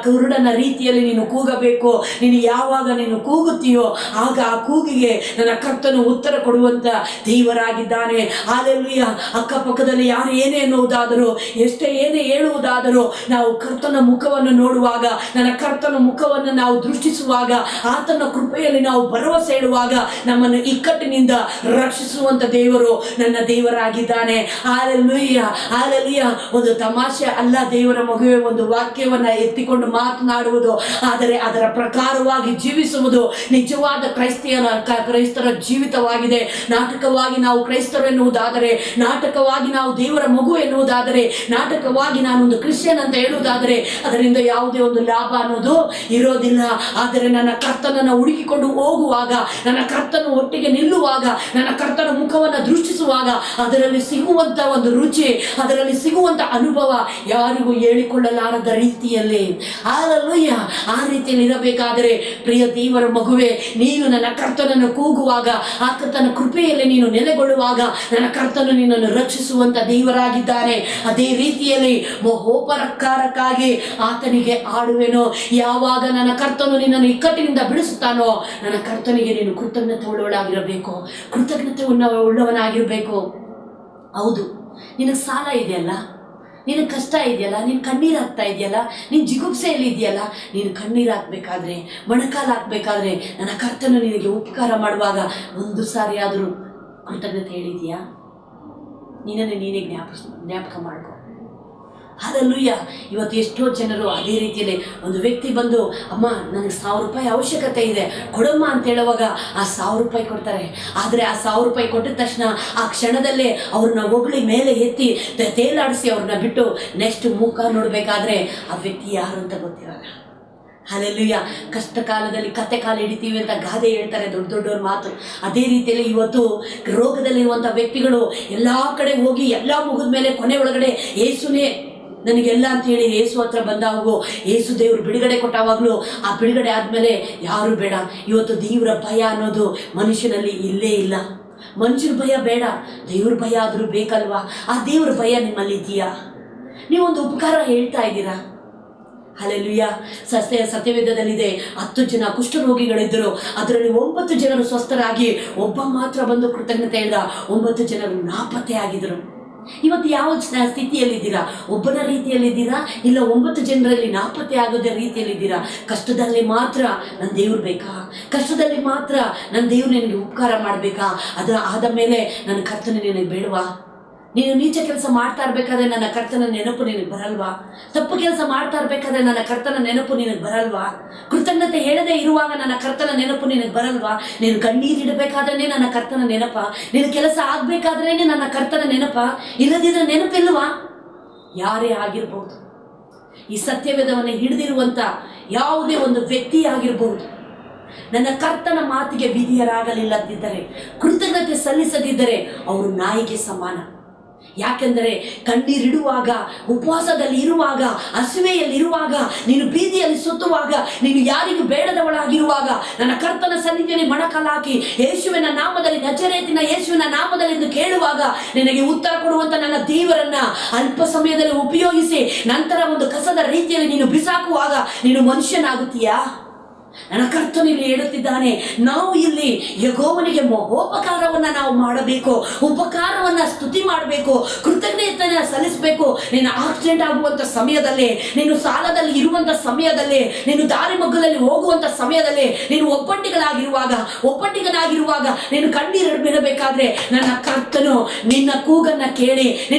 ಕುರುಡನ ರೀತಿಯಲ್ಲಿ ನೀನು ಕೂಗಬೇಕು. ನೀನು ಯಾವಾಗ ನೀನು ಕೂಗುತ್ತೀಯೋ ಆಗ ಆ ಕೂಗಿಗೆ ನನ್ನ ಕರ್ತನು ಉತ್ತರ ಕೊಡುವಂತ ದೇವರಾಗಿದ್ದಾನೆ. ಹಲ್ಲೆಲೂಯಾ. ಅಕ್ಕಪಕ್ಕದಲ್ಲಿ ಯಾರು ಏನೇ ಎನ್ನುವುದಾದರೂ, ಎಷ್ಟೇ ಏನೇ ಹೇಳುವುದಾದರೂ, ನಾವು ಕರ್ತನ ಮುಖವನ್ನು ನೋಡುವಾಗ, ನನ್ನ ಕರ್ತನ ಮುಖವನ್ನು ನಾವು ದೃಷ್ಟಿಸುವಾಗ, ಆತನ ಕೃಪೆಯಲ್ಲಿ ನಾವು ಭರವಸೆ ಇಡುವಾಗ ನಮ್ಮನ್ನು ಇಕ್ಕಟ್ಟಿನಿಂದ ರಕ್ಷಿಸುವಂತ ದೇವರು ನನ್ನ ದೇವರಾಗಿದ್ದಾನೆ. ಹಲ್ಲೆಲೂಯಾ. ಹಲ್ಲೆಲೂಯಾ. ಒಂದು ತಮಾಷೆ ಅಲ್ಲ ದೇವರ ಮಗುವೆ, ಒಂದು ವಾಕ್ಯವನ್ನ ಎತ್ತಿಕೊಂಡು ಮಾತನಾಡುವುದು, ಆದರೆ ಅದರ ಪ್ರಕಾರವಾಗಿ ಜೀವಿಸುವುದು ನಿಜವಾದ ಕ್ರೈಸ್ತರ ಜೀವಿತವಾಗಿದೆ. ನಾಟಕವಾಗಿ ನಾವು ಕ್ರೈಸ್ತರು ಎನ್ನುವುದಾದರೆ, ನಾಟಕವಾಗಿ ನಾವು ದೇವರ ಮಗು ಎನ್ನುವುದಾದರೆ, ನಾಟಕವಾಗಿ ನಾನೊಂದು ಕ್ರಿಶ್ಚಿಯನ್ ಅಂತ ಹೇಳುವುದಾದರೆ ಅದರಿಂದ ಯಾವುದೇ ಒಂದು ಲಾಭ ಅನ್ನೋದು ಇರೋದಿಲ್ಲ. ಆದರೆ ನನ್ನ ಕರ್ತನನ್ನು ಹುಡುಕಿಕೊಂಡು ಹೋಗುವಾಗ, ನನ್ನ ಕರ್ತನ ಒಟ್ಟಿಗೆ ನಿಲ್ಲುವಾಗ, ನನ್ನ ಕರ್ತನ ಮುಖವನ್ನು ದೃಷ್ಟಿಸುವಾಗ ಅದರಲ್ಲಿ ಸಿಗುವಂತ ಒಂದು ರುಚಿ, ಅದರಲ್ಲಿ ಸಿಗುವಂತ ಅನುಭವ ಯಾರಿಗೂ ಹೇಳಿಕೊಳ್ಳಲಾರದ ರೀತಿಯಲ್ಲಿ, ಹಲ್ಲೆಲೂಯಾ, ಆ ರೀತಿಯಲ್ಲಿ ಇರಬೇಕಾದರೆ ಪ್ರಿಯ ದೇವರ ಮಗುವೆ, ನೀನು ನನ್ನ ಕರ್ತನನ್ನು ಕೂಗುವಾಗ, ಆ ಕರ್ತನ ಕೃಪೆಯಲ್ಲಿ ನೀನು ನೆಲೆಗೊಳ್ಳುವಾಗ ನನ್ನ ಕರ್ತನು ನಿನ್ನನ್ನು ರಕ್ಷಿಸುವಂತ ದೇವರಾಗಿದ್ದಾನೆ. ಅದೇ ರೀತಿಯಲ್ಲಿ ಮಹೋಪಕಾರಕ್ಕಾಗಿ ಆತನಿಗೆ ಆಡುವೆನು. ಯಾವಾಗ ನನ್ನ ಕರ್ತನು ನಿನ್ನನ್ನು ಇಕ್ಕಟ್ಟಿನಿಂದ ಬಿಡಿಸುತ್ತಾನೋ ನನ್ನ ಕರ್ತನಿಗೆ ನೀನು ಕೃತಜ್ಞತೆ ಉಳ್ಳವಳಾಗಿರಬೇಕು, ಕೃತಜ್ಞತೆ ಉಳ್ಳವನಾಗಿರಬೇಕು. ಹೌದು, ನಿನಗೆ ಸಾಲ ಇದೆಯಲ್ಲ, ನಿನಗೆ ಕಷ್ಟ ಇದೆಯಲ್ಲ, ನೀನು ಕಣ್ಣೀರು ಹಾಕ್ತಾ ಇದೆಯಲ್ಲ, ನೀನು ಜಿಗುಪ್ಸೆಯಲ್ಲಿ ಇದೆಯಲ್ಲ, ನೀನು ಕಣ್ಣೀರು ಹಾಕಬೇಕಾದ್ರೆ, ಮೊಣಕಾಲು ಹಾಕಬೇಕಾದ್ರೆ ನನ್ನ ಕರ್ತನು ನಿನಗೆ ಉಪಕಾರ ಮಾಡುವಾಗ ಒಂದು ಸಾರಿ ಆದರೂ ಕೃತಜ್ಞತೆ ಹೇಳಿದೆಯಾ? ನಿನ್ನನ್ನು ನೀನೇ ಜ್ಞಾಪಕ ಮಾಡ್ಕೊ. ಹಲ್ಲೆಲೂಯಾ. ಇವತ್ತು ಎಷ್ಟೋ ಜನರು ಅದೇ ರೀತಿಯಲ್ಲಿ ಒಂದು ವ್ಯಕ್ತಿ ಬಂದು, ಅಮ್ಮ ನನಗೆ 1000 ರೂಪಾಯಿ ಅವಶ್ಯಕತೆ ಇದೆ ಕೊಡಮ್ಮ ಅಂತ ಹೇಳುವಾಗ ಆ 1000 ರೂಪಾಯಿ ಕೊಡ್ತಾರೆ. ಆದರೆ ಆ 1000 ರೂಪಾಯಿ ಕೊಟ್ಟಿದ ತಕ್ಷಣ ಆ ಕ್ಷಣದಲ್ಲೇ ಅವ್ರನ್ನ ಹೊಗಳಿ ಮೇಲೆ ಎತ್ತಿ ತೇಲಾಡಿಸಿ ಅವ್ರನ್ನ ಬಿಟ್ಟು ನೆಕ್ಸ್ಟ್ ಮುಖ ನೋಡಬೇಕಾದ್ರೆ ಆ ವ್ಯಕ್ತಿ ಯಾರು ಅಂತ ಗೊತ್ತಿರಲ್ಲ. ಹಲ್ಲೆಲೂಯಾ. ಕಷ್ಟ ಕಾಲದಲ್ಲಿ ಕತ್ತೆ ಕಾಲು ಹಿಡಿತೀವಿ ಅಂತ ಗಾದೆ ಹೇಳ್ತಾರೆ, ದೊಡ್ಡ ದೊಡ್ಡವ್ರ ಮಾತು. ಅದೇ ರೀತಿಯಲ್ಲಿ ಇವತ್ತು ರೋಗದಲ್ಲಿರುವಂಥ ವ್ಯಕ್ತಿಗಳು ಎಲ್ಲ ಕಡೆ ಹೋಗಿ ಎಲ್ಲ ಮುಗಿದ ಮೇಲೆ ಕೊನೆ ಒಳಗಡೆ ಯೇಸುನೇ ನನಗೆಲ್ಲ ಅಂತ ಹೇಳಿ ಯೇಸು ಹತ್ರ ಬಂದಾಗೋ, ಯೇಸು ದೇವರು ಬಿಡುಗಡೆ ಕೊಟ್ಟವಾಗಲೂ ಆ ಬಿಡುಗಡೆ ಆದಮೇಲೆ ಯಾರು ಬೇಡ. ಇವತ್ತು ದೇವರ ಭಯ ಅನ್ನೋದು ಮನುಷ್ಯನಲ್ಲಿ ಇಲ್ಲೇ ಇಲ್ಲ. ಮನುಷ್ಯರ ಭಯ ಬೇಡ, ದೇವ್ರ ಭಯ ಆದರೂ ಬೇಕಲ್ವಾ? ಆ ದೇವ್ರ ಭಯ ನಿಮ್ಮಲ್ಲಿ ಇದೆಯಾ? ನೀವೊಂದು ಉಪಕಾರ ಹೇಳ್ತಾ ಇದ್ದೀರಾ? ಹಲ್ಲೆಲೂಯಾ. ಸತ್ಯವೇದದಲ್ಲಿದೆ, 10 ಜನ ಕುಷ್ಠರೋಗಿಗಳಿದ್ದರು, ಅದರಲ್ಲಿ 9 ಜನರು ಸ್ವಸ್ಥರಾಗಿ ಒಬ್ಬ ಮಾತ್ರ ಬಂದು ಕೃತಜ್ಞತೆ ಹೇಳಿದ. 9 ಜನರು ನಾಪತ್ತೆ ಆಗಿದ್ರು. ಇವತ್ತು ಯಾವ ಸ್ಥಿತಿಯಲ್ಲಿದ್ದೀರಾ? ಒಬ್ಬನ ರೀತಿಯಲ್ಲಿದ್ದೀರಾ, ಇಲ್ಲ 9 ಜನರಲ್ಲಿ ನಾಪತ್ತೆ ಆಗೋದ ರೀತಿಯಲ್ಲಿದ್ದೀರಾ? ಕಷ್ಟದಲ್ಲಿ ಮಾತ್ರ ನನ್ನ ದೇವ್ರು ಬೇಕಾ? ಕಷ್ಟದಲ್ಲಿ ಮಾತ್ರ ನನ್ನ ದೇವ್ರು ನಿನಗೆ ಉಪಕಾರ ಮಾಡಬೇಕಾ? ಅದು ಆದ ಮೇಲೆ ನನ್ನ ಕರ್ತನ ನಿನಗೆ ಬೇಡವಾ? ನೀನು ನೀಚ ಕೆಲಸ ಮಾಡ್ತಾ ಇರಬೇಕಾದ್ರೆ ನನ್ನ ಕರ್ತನ ನೆನಪು ನಿನಗೆ ಬರಲ್ವಾ? ತಪ್ಪು ಕೆಲಸ ಮಾಡ್ತಾ ಇರಬೇಕಾದ್ರೆ ನನ್ನ ಕರ್ತನ ನೆನಪು ನಿನಗೆ ಬರಲ್ವಾ? ಕೃತಜ್ಞತೆ ಹೇಳದೆ ಇರುವಾಗ ನನ್ನ ಕರ್ತನ ನೆನಪು ನಿನಗೆ ಬರಲ್ವಾ? ನೀನು ಕಣ್ಣೀರಿಡಬೇಕಾದ್ರೆ ನನ್ನ ಕರ್ತನ ನೆನಪ, ನಿನ್ನ ಕೆಲಸ ಆಗಬೇಕಾದ್ರೇ ನನ್ನ ಕರ್ತನ ನೆನಪ, ಇಲ್ಲದಿದ್ರೆ ನೆನಪಿಲ್ವಾ? ಯಾರೇ ಆಗಿರ್ಬೋದು, ಈ ಸತ್ಯವೇದವನ್ನು ಹಿಡಿದಿರುವಂಥ ಯಾವುದೇ ಒಂದು ವ್ಯಕ್ತಿ ಆಗಿರ್ಬೋದು, ನನ್ನ ಕರ್ತನ ಮಾತಿಗೆ ವಿಧಿಯರಾಗಲಿಲ್ಲದಿದ್ದರೆ, ಕೃತಜ್ಞತೆ ಸಲ್ಲಿಸದಿದ್ದರೆ ಅವರು ನಾಯಿಗೆ ಸಮಾನ. ಯಾಕೆಂದರೆ ಕಣ್ಣೀರಿಡುವಾಗ, ಉಪವಾಸದಲ್ಲಿ ಇರುವಾಗ, ಹಸಿವೆಯಲ್ಲಿರುವಾಗ, ನೀನು ಬೀದಿಯಲ್ಲಿ ಸುತ್ತುವಾಗ, ನೀನು ಯಾರಿಗೂ ಬೇಡದವಳಾಗಿರುವಾಗ ನನ್ನ ಕರ್ತನ ಸನ್ನಿಧಿಯಲ್ಲಿ ಮೊಣಕಾಲಾಕಿ ಯೇಸುವಿನ ನಾಮದಲ್ಲಿ, ನಜರೇತಿನ ಯೇಸುವಿನ ನಾಮದಲ್ಲಿ ಎಂದು ಕೇಳುವಾಗ ನಿನಗೆ ಉತ್ತರ ಕೊಡುವಂತ ನನ್ನ ದೇವರನ್ನ ಅಲ್ಪ ಸಮಯದಲ್ಲಿ ಉಪಯೋಗಿಸಿ ನಂತರ ಒಂದು ಕಸದ ರೀತಿಯಲ್ಲಿ ನೀನು ಬಿಸಾಕುವಾಗ ನೀನು ಮನುಷ್ಯನಾಗುತ್ತೀಯಾ? ನನ್ನ ಕರ್ತನಿಲ್ಲಿ ಹೇಳುತ್ತಿದ್ದಾನೆ, ನಾವು ಇಲ್ಲಿ ಯೆಹೋವನಿಗೆ ಮಹೋಪಕಾರವನ್ನ ನಾವು ಮಾಡಬೇಕು, ಉಪಕಾರವನ್ನ ಸ್ತುತಿ ಮಾಡಬೇಕು, ಕೃತಜ್ಞತೆಯನ್ನು ಸಲ್ಲಿಸಬೇಕು. ನೀನು ಆಕ್ಸಿಡೆಂಟ್ ಆಗುವಂತ ಸಮಯದಲ್ಲಿ, ನೀನು ಸಾಲದಲ್ಲಿ ಇರುವಂತ ಸಮಯದಲ್ಲಿ, ನೀನು ದಾರಿ ಮಗ್ಗಲಲ್ಲಿ ಹೋಗುವಂತ ಸಮಯದಲ್ಲಿ, ನೀನು ಒಬ್ಬಟ್ಟಿಗನಾಗಿರುವಾಗ ನೀನು ಕಣ್ಣೀರಿಡಬೇಕಾದ್ರೆ ನನ್ನ ಕರ್ತನು ನಿನ್ನ ಕೂಗನ್ನ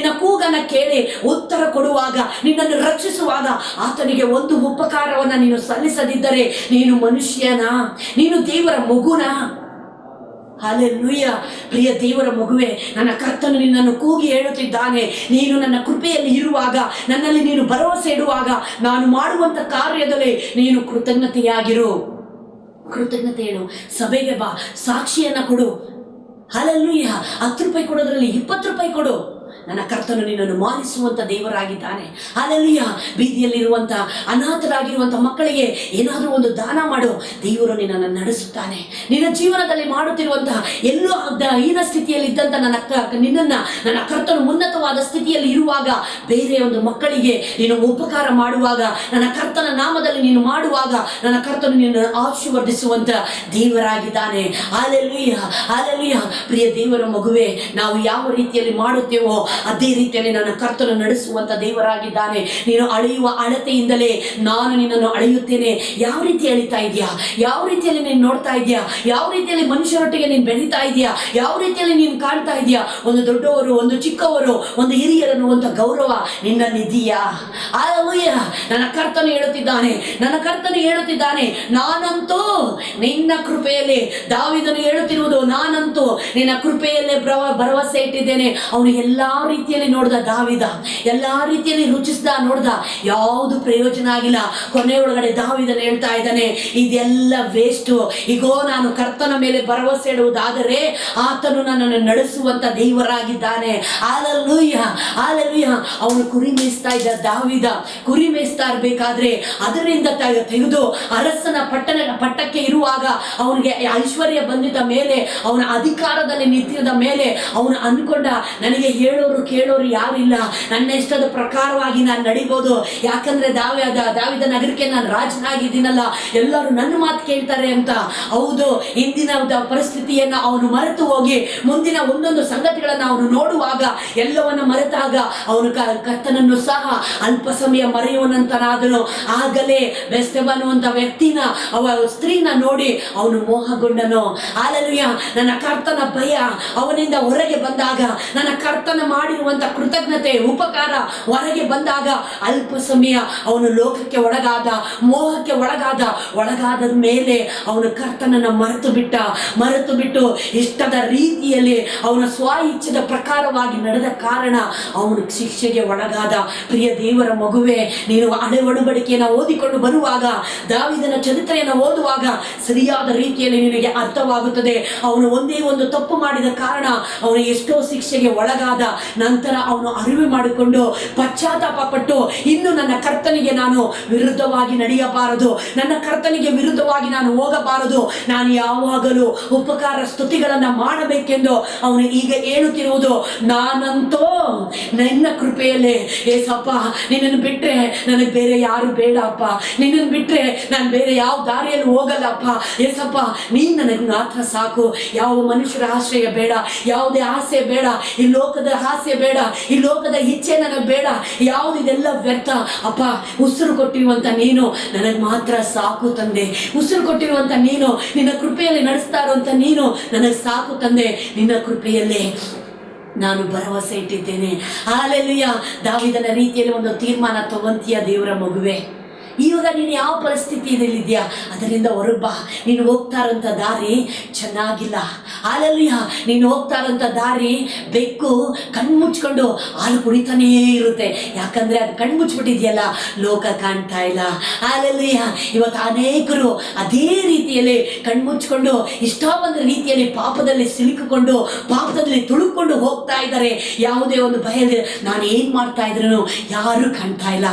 ಕೇಳಿ ಉತ್ತರ ಕೊಡುವಾಗ, ನಿನ್ನನ್ನು ರಕ್ಷಿಸುವಾಗ ಆತನಿಗೆ ಒಂದು ಉಪಕಾರವನ್ನ ನೀನು ಸಲ್ಲಿಸದಿದ್ದರೆ ನೀನು ಮನುಷ್ಯನಾ? ನೀನು ದೇವರ ಮಗುನಾ? ಹಲ್ಲೆಲೂಯಾ. ಪ್ರಿಯ ದೇವರ ಮಗುವೆ, ನನ್ನ ಕರ್ತನು ನಿನ್ನನ್ನು ಕೂಗಿ ಹೇಳುತ್ತಿದ್ದಾನೆ, ನೀನು ನನ್ನ ಕೃಪೆಯಲ್ಲಿ ಇರುವಾಗ, ನನ್ನಲ್ಲಿ ನೀನು ಭರವಸೆ ಇಡುವಾಗ, ನಾನು ಮಾಡುವಂತ ಕಾರ್ಯದಲ್ಲಿ ನೀನು ಕೃತಜ್ಞತೆಯಾಗಿರು. ಕೃತಜ್ಞತೆ ಹೇಳು, ಸಭೆಗೆ ಬಾ, ಸಾಕ್ಷಿಯನ್ನ ಕೊಡು. ಹಲ್ಲೆಲೂಯಾ. 10 ರೂಪಾಯಿ ಕೊಡೋದ್ರಲ್ಲಿ 20 ರೂಪಾಯಿ ಕೊಡು. ನನ್ನ ಕರ್ತನು ನಿನ್ನನ್ನು ಮಾನಿಸುವಂತ ದೇವರಾಗಿದ್ದಾನೆ. ಹಲ್ಲೆಲೂಯಾ. ಬೀದಿಯಲ್ಲಿರುವಂತ ಅನಾಥರಾಗಿರುವಂತ ಮಕ್ಕಳಿಗೆ ಏನಾದರೂ ಒಂದು ದಾನ ಮಾಡು, ದೇವರು ನಿನ್ನನ್ನು ನಡೆಸುತ್ತಾನೆ. ನಿನ್ನ ಜೀವನದಲ್ಲಿ ಮಾಡುತ್ತಿರುವಂತಹ ಎಲ್ಲೋ ಹೀನ ಸ್ಥಿತಿಯಲ್ಲಿ ಇದ್ದಂತ ನಿನ್ನನ್ನು ನನ್ನ ಕರ್ತನು ಉನ್ನತವಾದ ಸ್ಥಿತಿಯಲ್ಲಿ ಇರುವಾಗ ಬೇರೆ ಒಂದು ಮಕ್ಕಳಿಗೆ ನೀನು ಉಪಕಾರ ಮಾಡುವಾಗ, ನನ್ನ ಕರ್ತನ ನಾಮದಲ್ಲಿ ನೀನು ಮಾಡುವಾಗ ನನ್ನ ಕರ್ತನು ನಿನ್ನನ್ನು ಆಶೀರ್ವದಿಸುವಂತ ದೇವರಾಗಿದ್ದಾನೆ. ಹಲ್ಲೆಲೂಯಾ. ಹಲ್ಲೆಲೂಯಾ. ಪ್ರಿಯ ದೇವರ ಮಗುವೆ, ನಾವು ಯಾವ ರೀತಿಯಲ್ಲಿ ಮಾಡುತ್ತೇವೋ ಅದೇ ರೀತಿಯಲ್ಲಿ ನನ್ನ ಕರ್ತನು ನಡೆಸುವಂತ ದೇವರಾಗಿದ್ದಾನೆ. ನೀನು ಅಳೆಯುವ ಅಳತೆಯಿಂದಲೇ ನಾನು ನಿನ್ನನ್ನು ಅಳೆಯುತ್ತೇನೆ. ಯಾವ ರೀತಿ ಅಳಿತಾ ಇದೆಯಾ? ಯಾವ ರೀತಿಯಲ್ಲಿ ನೀನು ನೋಡ್ತಾ ಇದೆಯಾ? ಯಾವ ರೀತಿಯಲ್ಲಿ ಮನುಷ್ಯರೊಟ್ಟಿಗೆ ನೀನು ಬೆಳೀತಾ ಇದೆಯಾ? ಯಾವ ರೀತಿಯಲ್ಲಿ ನೀನು ಕಾಣ್ತಾ ಇದೆಯಾ? ಒಂದು ದೊಡ್ಡವರು, ಒಂದು ಚಿಕ್ಕವರು, ಒಂದು ಹಿರಿಯರನ್ನುವಂತ ಗೌರವ ನಿನ್ನಲ್ಲಿದೆಯಾ? ಹಲ್ಲೆಲೂಯಾ. ನನ್ನ ಕರ್ತನು ಹೇಳುತ್ತಿದ್ದಾನೆ, ನಾನಂತೂ ನಿನ್ನ ಕೃಪೆಯಲ್ಲಿ, ದಾವೀದನು ಹೇಳುತ್ತಿರುವುದು, ನಾನಂತೂ ನಿನ್ನ ಕೃಪೆಯಲ್ಲೇ ಭರವಸೆ ಇಟ್ಟಿದ್ದೇನೆ. ಅವನು ಎಲ್ಲಾ ರೀತಿಯಲ್ಲಿ ನೋಡ್ದ ದಾವೀದ, ಎಲ್ಲಾ ರೀತಿಯಲ್ಲಿ ರುಚಿಸ್ದ, ನೋಡ್ದ, ಯಾವುದು ಪ್ರಯೋಜನ ಆಗಿಲ್ಲ. ಕೊನೆಯೊಳಗಡೆ ದಾವೀದನು ಹೇಳ್ತಾ ಇದ್ದಾನೆ, ಇದೆಲ್ಲ ವೇಸ್ಟ್. ಈಗೋ ನಾನು ಕರ್ತನ ಮೇಲೆ ಭರವಸೆ ಇಡುವುದಾದರೆ ಆತನು ನನ್ನನ್ನು ನಡೆಸುವಂತ ದೇವರಾಗಿದ್ದಾನೆ. Hallelujah, hallelujah. ಅವನು ಕುರಿ ಮೇಯಿಸ್ತಾ ಇದ್ದ ದಾವೀದ, ಕುರಿ ಮೇಯಿಸ್ತಾ ಇರಬೇಕಾದ್ರೆ ಅದರಿಂದ ತೆಗೆದು ಅರಸನ ಪಟ್ಟಕ್ಕೆ ಇರುವಾಗ ಅವನಿಗೆ ಐಶ್ವರ್ಯ ಬಂದಿದ್ದ ಮೇಲೆ, ಅವನ ಅಧಿಕಾರದಲ್ಲಿ ನಿಂತಿದ್ದ ಮೇಲೆ ಅವನು ಅನ್ಕೊಂಡ, ನನಗೆ ಹೇಳೋರು ಕೇಳೋರು ಯಾರಿಲ್ಲ, ನನ್ನ ಇಷ್ಟದ ಪ್ರಕಾರವಾಗಿ ನಾನು ನಡಿಬೋದು. ಯಾಕಂದ್ರೆ ದಾವಿದ ನಗರಕ್ಕೆ ನಾನು ರಾಜನಾಗಿದ್ದೀನಲ್ಲ, ಎಲ್ಲರೂ ನನ್ನ ಮಾತು ಕೇಳ್ತಾರೆ ಅಂತ. ಹೌದು, ಇಂದಿನ ಪರಿಸ್ಥಿತಿಯನ್ನ ಅವನು ಮರೆತು ಹೋಗಿ ಮುಂದಿನ ಒಂದೊಂದು ಸಂಗತಿಗಳನ್ನ ಅವನು ನೋಡುವಾಗ, ಎಲ್ಲವನ್ನ ಮರೆತಾಗ ಅವನು ಕರ್ತನನ್ನು ಸಹ ಅಲ್ಪ ಸಮಯ ಮರೆಯುವನಂತನಾದನು. ಆಗಲೇ ಬೆಸ್ತೇಬ ಅನ್ನುವಂತ ವ್ಯಕ್ತಿನ, ಸ್ತ್ರೀನ ನೋಡಿ ಅವನು ಮೋಹಗೊಂಡನು. ಹಲ್ಲೆಲೂಯಾ. ನನ್ನ ಕರ್ತನ ಭಯ ಅವನಿಂದ ಹೊರಗೆ ಬಂದಾಗ, ನನ್ನ ಕರ್ತನ ಮಾಡಿರುವಂತ ಕೃತಜ್ಞತೆ, ಉಪಕಾರ ಹೊರಗೆ ಬಂದಾಗ, ಅಲ್ಪ ಸಮಯ ಅವನು ಲೋಕಕ್ಕೆ ಒಳಗಾದ, ಮೋಹಕ್ಕೆ ಒಳಗಾದ ಮೇಲೆ ಅವನು ಕರ್ತನನ್ನ ಮರೆತು ಬಿಟ್ಟು ಇಷ್ಟದ ರೀತಿಯಲ್ಲಿ ಅವನ ಸ್ವ ಇಚ್ಛೆದ ಪ್ರಕಾರವಾಗಿ ನಡೆದ ಕಾರಣ ಅವನು ಶಿಕ್ಷೆಗೆ ಒಳಗಾದ. ಪ್ರಿಯ ದೇವರ ಮಗುವೆ, ನೀನು ಒಡಂಬಡಿಕೆಯನ್ನು ಓದಿಕೊಂಡು ಬರುವಾಗ, ದಾವೀದನ ಚರಿತ್ರೆಯನ್ನು ಓದುವಾಗ ಸರಿಯಾದ ರೀತಿಯಲ್ಲಿ ನಿನಗೆ ಅರ್ಥವಾಗುತ್ತದೆ. ಅವನು ಒಂದೇ ಒಂದು ತಪ್ಪು ಮಾಡಿದ ಕಾರಣ ಅವನು ಎಷ್ಟೋ ಶಿಕ್ಷೆಗೆ ಒಳಗಾದ. ನಂತರ ಅವನು ಅರಿವು ಮಾಡಿಕೊಂಡು ಪಶ್ಚಾತ್ತಾಪ ಪಟ್ಟು, ಇನ್ನು ನನ್ನ ಕರ್ತನಿಗೆ ನಾನು ವಿರುದ್ಧವಾಗಿ ನಡೆಯಬಾರದು, ನನ್ನ ಕರ್ತನಿಗೆ ವಿರುದ್ಧವಾಗಿ ನಾನು ಹೋಗಬಾರದು, ನಾನು ಯಾವಾಗಲೂ ಉಪಕಾರ ಸ್ತುತಿಗಳನ್ನ ಮಾಡಬೇಕೆಂದು ಅವನು ಈಗ ಹೇಳುತ್ತಿರುವುದು. ನಾನಂತೂ ನಿನ್ನ ಕೃಪೆಯಲ್ಲೇ ಏಸಪ್ಪ, ನಿನ್ನನ್ನು ಬಿಟ್ರೆ ನನಗೆ ಬೇರೆ ಯಾರು ಬೇಡ ಅಪ್ಪ, ನಿನ್ನನ್ನು ಬಿಟ್ರೆ ನಾನು ಬೇರೆ ಯಾವ ದಾರಿಯಲ್ಲಿ ಹೋಗಲ್ಲಪ್ಪ. ಏಸಪ್ಪ, ನೀನು ನನಗೆ ಮಾತ್ರ ಸಾಕು. ಯಾವ ಮನುಷ್ಯರ ಆಶ್ರಯ ಬೇಡ, ಯಾವುದೇ ಆಸೆ ಬೇಡ, ಈ ಲೋಕದ ಆಸೆ ಬೇಡ, ಈ ಲೋಕದ ಇಚ್ಛೆ ನನಗೆ ಬೇಡ, ಯಾವುದು ಇದೆಲ್ಲ ವ್ಯರ್ಥ ಅಪ್ಪ. ಉಸಿರು ಕೊಟ್ಟಿರುವಂತ ನೀನು ನನಗೆ ಮಾತ್ರ ಸಾಕು ತಂದೆ. ಉಸಿರು ಕೊಟ್ಟಿರುವಂತ ನೀನು, ನಿನ್ನ ಕೃಪೆಯಲ್ಲಿ ನಡೆಸ್ತಾ ಇರುವಂತ ನೀನು ನನಗೆ ಸಾಕು ತಂದೆ. ನಿನ್ನ ಕೃಪೆಯಲ್ಲೇ ನಾನು ಭರವಸೆ ಇಟ್ಟಿದ್ದೇನೆ. ಹಲ್ಲೆಲೂಯಾ. ದಾವೀದನ ರೀತಿಯಲ್ಲಿ ಒಂದು ತೀರ್ಮಾನ ತಗೊಂತೀಯ ದೇವರ ಮಗುವೆ. ಇವಾಗ ನೀನು ಯಾವ ಪರಿಸ್ಥಿತಿಯಲ್ಲಿದ್ಯಾ ಅದರಿಂದ ಹೊರಬಾ. ನೀನು ಹೋಗ್ತಾ ಇರೋಂಥ ದಾರಿ ಚೆನ್ನಾಗಿಲ್ಲ. ಹಲ್ಲೆಲೂಯಾ. ನೀನು ಹೋಗ್ತಾ ಇರೋಂಥ ದಾರಿ ಬೆಕ್ಕು ಕಣ್ಮುಚ್ಕೊಂಡು ಹಾಲು ಕುಡಿತಾನೇ ಇರುತ್ತೆ. ಯಾಕಂದ್ರೆ ಅದು ಕಣ್ಮುಚ್ಬಿಟ್ಟಿದೆಯಲ್ಲ, ಲೋಕ ಕಾಣ್ತಾ ಇಲ್ಲ. ಹಲ್ಲೆಲೂಯಾ. ಇವತ್ತು ಅನೇಕರು ಅದೇ ರೀತಿಯಲ್ಲಿ ಕಣ್ಮುಚ್ಕೊಂಡು ಇಷ್ಟ ಬಂದ ರೀತಿಯಲ್ಲಿ ಪಾಪದಲ್ಲಿ ಸಿಲುಕಿಕೊಂಡು, ಪಾಪದಲ್ಲಿ ತುಳುಕೊಂಡು ಹೋಗ್ತಾ ಇದ್ದಾರೆ. ಯಾವುದೇ ಒಂದು ಭಯದಲ್ಲಿ ನಾನು ಏನ್ ಮಾಡ್ತಾ ಇದ್ರು ಯಾರು ಕಾಣ್ತಾ ಇಲ್ಲ.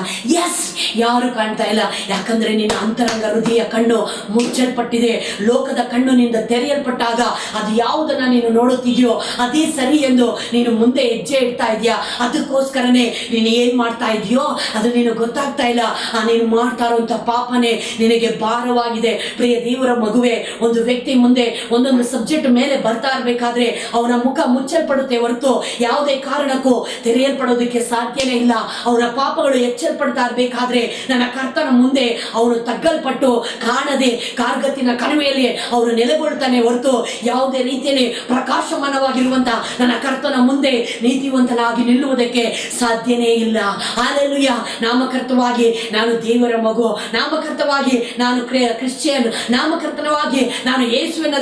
ಎಸ್, ಯಾರು ಕಾಣ್ತಾ ಇಲ್ಲ. ಯಾಕಂದ್ರೆ ನಿನ್ನ ಅಂತರಂಗ ಹೃದಯ ಕಣ್ಣು ಮುಚ್ಚಲ್ಪಟ್ಟಿದೆ. ಲೋಕದ ಕಣ್ಣು ನಿಂದ ತೆರೆಯಲ್ಪಟ್ಟಾಗ ಅದು ಯಾವುದನ್ನ ನೀನು ನೋಡುತ್ತಿದೆಯೋ ಅದೇ ಸರಿ ಎಂದು ನೀನು ಮುಂದೆ ಹೆಜ್ಜೆ ಇಡ್ತಾ ಇದೆಯಾ. ಅದಕ್ಕೋಸ್ಕರನೇ ನೀನು ಏನ್ ಮಾಡ್ತಾ ಇದೆಯೋ ಅದು ನೀನು ಗೊತ್ತಾಗ್ತಾ ಇಲ್ಲ. ನೀನು ಮಾಡ್ತಾ ಇರುವಂತ ಪಾಪನೇ ನಿನಗೆ ಭಾರವಾಗಿದೆ. ಪ್ರಿಯ ದೇವರ ಮಗುವೆ, ಒಂದು ವ್ಯಕ್ತಿ ಮುಂದೆ ಒಂದೊಂದು ಸಬ್ಜೆಕ್ಟ್ ಮೇಲೆ ಬರ್ತಾ ಇರಬೇಕಾದ್ರೆ ಅವನ ಮುಖ ಮುಚ್ಚಲ್ಪಡುತ್ತೆ ಹೊರತು ಯಾವುದೇ ಕಾರಣಕ್ಕೂ ತೆರೆಯಲ್ಪಡೋದಕ್ಕೆ ಸಾಧ್ಯನೇ ಇಲ್ಲ. ಅವನ ಪಾಪಗಳು ಎಚ್ಚಲ್ಪಡ್ತಾ ಇರಬೇಕಾದ್ರೆ ನನ್ನ ಕರ್ತನ ಮುಂದೆ ಅವನು ತಗ್ಗಲ್ಪಟ್ಟು ಕಾಣದೆ ಕಾರ್ಗತ್ತಿನ ಕಣಿವೆಯಲ್ಲಿ ಅವನು ನೆಲೆಗೊಳ್ತಾನೆ ಹೊರತು ಯಾವುದೇ ರೀತಿಯಲ್ಲಿ ಪ್ರಕಾಶಮಾನವಾಗಿರುವಂತ ನನ್ನ ಕರ್ತನ ಮುಂದೆ ನೀತಿವಂತನಾಗಿ ನಿಲ್ಲುವುದಕ್ಕೆ ಸಾಧ್ಯನೇ ಇಲ್ಲ. ಹಲ್ಲೆಲೂಯಾ. ನಾಮಕರ್ತವಾಗಿ ನಾನು ದೇವರ ಮಗು, ನಾಮಕರ್ತವಾಗಿ ನಾನು ಕ್ರಿಶ್ಚಿಯನ್, ನಾಮಕರ್ತನವಾಗಿ ನಾನು ಯೇಸುವಿನ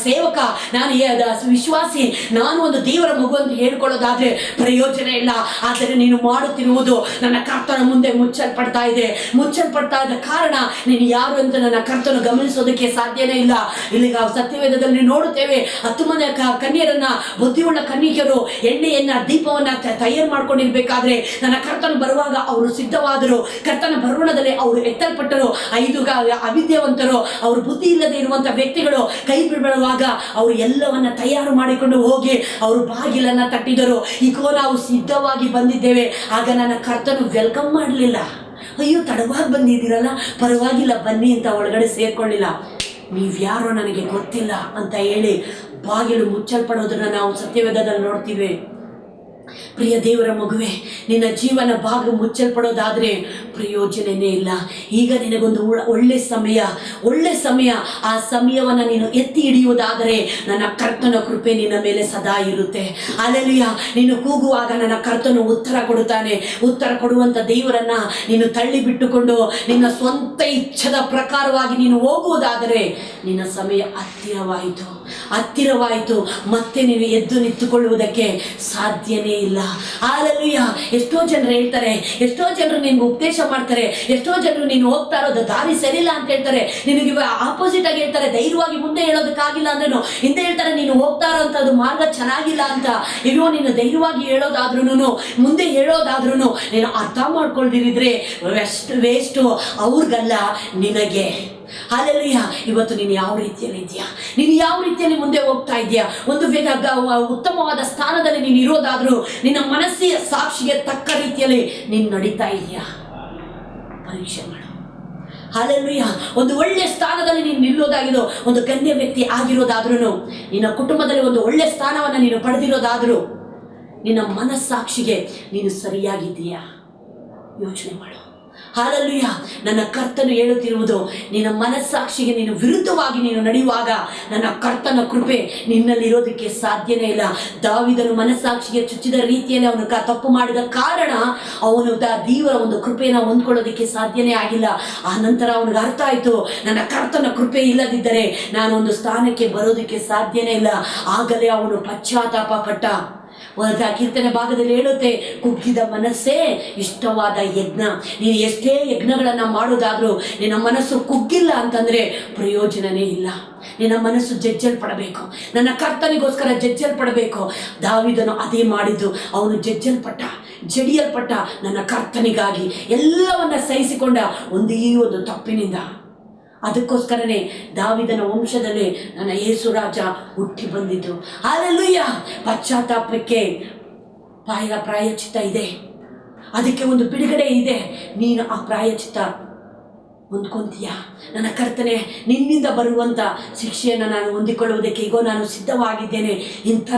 ಸೇವಕ, ನಾನು ವಿಶ್ವಾಸಿ, ನಾನು ಒಂದು ದೇವರ ಮಗು ಅಂತ ಹೇಳ್ಕೊಳ್ಳೋದಾದ್ರೆ ಪ್ರಯೋಜನ ಇಲ್ಲ. ಆದರೆ ನೀನು ಮಾಡುತ್ತಿರುವುದು ನನ್ನ ಕರ್ತನ ಮುಂದೆ ಮುಚ್ಚಲ್ಪಡ್ತಾ ಇದ್ದ ಕಾರಣ ನೀನು ಯಾರು ಅಂತ ನನ್ನ ಕರ್ತನು ಗಮನಿಸೋದಕ್ಕೆ ಸಾಧ್ಯನೇ ಇಲ್ಲ. ಇಲ್ಲಿಗ ಸತ್ಯವೇದದಲ್ಲಿ ನೋಡುತ್ತೇವೆ, 10 ಮಂದಿ ಕನ್ಯರನ್ನ, ಬುದ್ಧಿಯುಳ್ಳ ಕನ್ಯಕರು ಎಣ್ಣೆಯನ್ನ ದೀಪವನ್ನ ತಯಾರು ಮಾಡ್ಕೊಂಡಿರ್ಬೇಕಾದ್ರೆ ನನ್ನ ಕರ್ತನು ಬರುವಾಗ ಅವರು ಸಿದ್ಧವಾದರು. ಕರ್ತನ ಬರುಣದಲ್ಲಿ ಅವರು ಎತ್ತಲ್ಪಟ್ಟರು. 5 ಅವಿದ್ಯಾವಂತರು, ಅವರು ಬುದ್ಧಿ ಇಲ್ಲದೆ ಇರುವಂತ ವ್ಯಕ್ತಿಗಳು ಕೈ ಬಿಡುವಾಗ ಅವರು ಎಲ್ಲವನ್ನ ತಯಾರು ಮಾಡಿಕೊಂಡು ಹೋಗಿ ಅವರು ಬಾಗಿಲನ್ನ ತಟ್ಟಿದರು. ಈಗೋ ನಾವು ಸಿದ್ಧವಾಗಿ ಬಂದಿದ್ದೇವೆ. ಆಗ ನನ್ನ ಕರ್ತನು ವೆಲ್ಕಮ್ ಮಾಡಲಿಲ್ಲ. ಅಯ್ಯೋ, ತಡವಾಗಿ ಬಂದಿದ್ದೀರಲ್ಲ, ಪರವಾಗಿಲ್ಲ ಬನ್ನಿ ಅಂತ ಒಳಗಡೆ ಸೇರ್ಕೊಳ್ಳಿಲ್ಲ. ನೀವ್ಯಾರೋ ನನಗೆ ಗೊತ್ತಿಲ್ಲ ಅಂತ ಹೇಳಿ ಬಾಗಿಲು ಮುಚ್ಚಲ್ಪಡೋದನ್ನ ನಾವು ಸತ್ಯವೇದದಲ್ಲಿ ನೋಡ್ತೀವಿ. ಪ್ರಿಯ ದೇವರ ಮಗುವೆ, ನಿನ್ನ ಜೀವನ ಭಾಗ ಮುಚ್ಚಲ್ಪಡೋದಾದರೆ ಪ್ರಯೋಜನವೇ ಇಲ್ಲ. ಈಗ ನಿನಗೊಂದು ಒಳ್ಳೆ ಸಮಯ, ಆ ಸಮಯವನ್ನು ನೀನು ಎತ್ತಿ ಹಿಡಿಯುವುದಾದರೆ ನನ್ನ ಕರ್ತನ ಕೃಪೆ ನಿನ್ನ ಮೇಲೆ ಸದಾ ಇರುತ್ತೆ. ಅಲ್ಲೆಲೂಯಾ. ನೀನು ಕೂಗುವಾಗ ನನ್ನ ಕರ್ತನು ಉತ್ತರ ಕೊಡುತ್ತಾನೆ. ಉತ್ತರ ಕೊಡುವಂಥ ದೇವರನ್ನ ನೀನು ತಳ್ಳಿ ಬಿಟ್ಟುಕೊಂಡು ನಿನ್ನ ಸ್ವಂತ ಇಚ್ಛದ ಪ್ರಕಾರವಾಗಿ ನೀನು ಹೋಗುವುದಾದರೆ ನಿನ್ನ ಸಮಯ ಹತ್ತಿರವಾಯಿತು. ಮತ್ತೆ ನೀನು ಎದ್ದು ನಿಂತುಕೊಳ್ಳುವುದಕ್ಕೆ ಸಾಧ್ಯನೇ ಇಲ್ಲ. ಹಲ್ಲೆಲೂಯಾ. ಎಷ್ಟೋ ಜನರು ಹೇಳ್ತಾರೆ, ಎಷ್ಟೋ ಜನರು ನಿನ್ಗೆ ಉಪದೇಶ ಮಾಡ್ತಾರೆ, ಎಷ್ಟೋ ಜನರು ನೀನು ಹೋಗ್ತಾ ಇರೋದು ದಾರಿ ಸರಿಯಿಲ್ಲ ಅಂತ ಹೇಳ್ತಾರೆ. ನಿನಗೆ ಆಪೋಸಿಟ್ ಆಗಿ ಹೇಳ್ತಾರೆ, ಧೈರ್ಯವಾಗಿ ಮುಂದೆ ಹೇಳೋದಕ್ಕಾಗಿಲ್ಲ ಅಂದ್ರೇನು ಹಿಂದೆ ಹೇಳ್ತಾರೆ, ನೀನು ಹೋಗ್ತಾ ಇರೋಂಥದ್ದು ಮಾರ್ಗ ಚೆನ್ನಾಗಿಲ್ಲ ಅಂತ. ಇರೋ ನೀನು ಧೈರ್ಯವಾಗಿ ಹೇಳೋದಾದ್ರೂ ಮುಂದೆ ಹೇಳೋದಾದ್ರೂ ನೀನು ಅರ್ಥ ಮಾಡ್ಕೊಳ್ದಿರಿದ್ರೆ ವೇಸ್ಟು, ಅವ್ರಿಗಲ್ಲ ನಿನಗೆ. ಹಲ್ಲೆಲೂಯಾ. ಇವತ್ತು ನೀನು ಯಾವ ರೀತಿಯಲ್ಲಿ ಇದೆಯಾ? ನೀನು ಯಾವ ರೀತಿಯಲ್ಲಿ ಮುಂದೆ ಹೋಗ್ತಾ ಇದೆಯಾ? ಒಂದು ಉತ್ತಮವಾದ ಸ್ಥಾನದಲ್ಲಿ ನೀನು ಇರೋದಾದ್ರೂ ನಿನ್ನ ಮನಸ್ಸಿನ ಸಾಕ್ಷಿಗೆ ತಕ್ಕ ರೀತಿಯಲ್ಲಿ ನೀನು ನಡೀತಾ ಇದೆಯಾ? ಪರೀಕ್ಷೆ ಮಾಡು. ಹಲ್ಲೆಲೂಯಾ. ಒಂದು ಒಳ್ಳೆ ಸ್ಥಾನದಲ್ಲಿ ನೀನು ನಿಲ್ಲೋದಾಗಿರೋ, ಒಂದು ಗಣ್ಯ ವ್ಯಕ್ತಿ ಆಗಿರೋದಾದ್ರೂ, ನಿನ್ನ ಕುಟುಂಬದಲ್ಲಿ ಒಂದು ಒಳ್ಳೆ ಸ್ಥಾನವನ್ನು ನೀನು ಪಡೆದಿರೋದಾದ್ರೂ ನಿನ್ನ ಮನಸ್ಸಾಕ್ಷಿಗೆ ನೀನು ಸರಿಯಾಗಿದ್ದೀಯಾ? ಯೋಚನೆ ಮಾಡು. ಹಲ್ಲೆಲೂಯಾ. ನನ್ನ ಕರ್ತನು ಹೇಳುತ್ತಿರುವುದು, ನಿನ್ನ ಮನಸ್ಸಾಕ್ಷಿಗೆ ನೀನು ವಿರುದ್ಧವಾಗಿ ನೀನು ನಡೆಯುವಾಗ ನನ್ನ ಕರ್ತನ ಕೃಪೆ ನಿನ್ನಲ್ಲಿರೋದಕ್ಕೆ ಸಾಧ್ಯನೇ ಇಲ್ಲ. ದಾವೀದನು ಮನಸ್ಸಾಕ್ಷಿಗೆ ಚುಚ್ಚಿದ ರೀತಿಯಲ್ಲಿ ಅವನು ತಪ್ಪು ಮಾಡಿದ ಕಾರಣ ಅವನು ದೇವರ ಒಂದು ಕೃಪೆಯನ್ನು ಹೊಂದ್ಕೊಳ್ಳೋದಕ್ಕೆ ಸಾಧ್ಯನೇ ಆಗಿಲ್ಲ. ಆ ನಂತರ ಅವನಿಗೆ ಅರ್ಥ ಆಯಿತು, ನನ್ನ ಕರ್ತನ ಕೃಪೆ ಇಲ್ಲದಿದ್ದರೆ ನಾನೊಂದು ಸ್ಥಾನಕ್ಕೆ ಬರೋದಕ್ಕೆ ಸಾಧ್ಯನೇ ಇಲ್ಲ. ಆಗಲೇ ಅವನು ಪಶ್ಚಾತ್ತಾಪ ಪಟ್ಟ. ಕೀರ್ತನೆ ಭಾಗದಲ್ಲಿ ಹೇಳುತ್ತೆ, ಕುಗ್ಗಿದ ಮನಸ್ಸೇ ಇಷ್ಟವಾದ ಯಜ್ಞ. ನೀನು ಎಷ್ಟೇ ಯಜ್ಞಗಳನ್ನು ಮಾಡೋದಾದ್ರೂ ನಿನ್ನ ಮನಸ್ಸು ಕುಗ್ಗಿಲ್ಲ ಅಂತಂದರೆ ಪ್ರಯೋಜನವೇ ಇಲ್ಲ. ನಿನ್ನ ಮನಸ್ಸು ಜಜ್ಜಲ್ಪಡಬೇಕು, ನನ್ನ ಕರ್ತನಿಗೋಸ್ಕರ ಜಜ್ಜಲ್ಪಡಬೇಕು. ದಾವೀದನು ಅದೇ ಮಾಡಿದ್ದು. ಅವನು ಜಡಿಯಲ್ಪಟ್ಟ ನನ್ನ ಕರ್ತನಿಗಾಗಿ ಎಲ್ಲವನ್ನ ಸಹಿಸಿಕೊಂಡ ಒಂದೇ ಒಂದು ತಪ್ಪಿನಿಂದ. ಅದಕ್ಕೋಸ್ಕರನೇ ದಾವೀದನ ವಂಶದಲ್ಲಿ ನನ್ನ ಯೇಸು ರಾಜ ಹುಟ್ಟಿ ಬಂದಿದ್ದು. ಹಲ್ಲೆಲೂಯಾ. ಪಶ್ಚಾತ್ತಾಪಕ್ಕೆ ಪ್ರಾಯಶ್ಚಿತ್ತ ಇದೆ, ಅದಕ್ಕೆ ಒಂದು ಬಿಡುಗಡೆ ಇದೆ. ನೀನು ಆ ಪ್ರಾಯಶ್ಚಿತ್ತ ಹೊಂದ್ಕೊಂತೀಯ? ನನ್ನ ಕರ್ತನೆ, ನಿನ್ನಿಂದ ಬರುವಂಥ ಶಿಕ್ಷೆಯನ್ನು ನಾನು ಹೊಂದಿಕೊಳ್ಳುವುದಕ್ಕೆ ಈಗೋ ನಾನು ಸಿದ್ಧವಾಗಿದ್ದೇನೆ.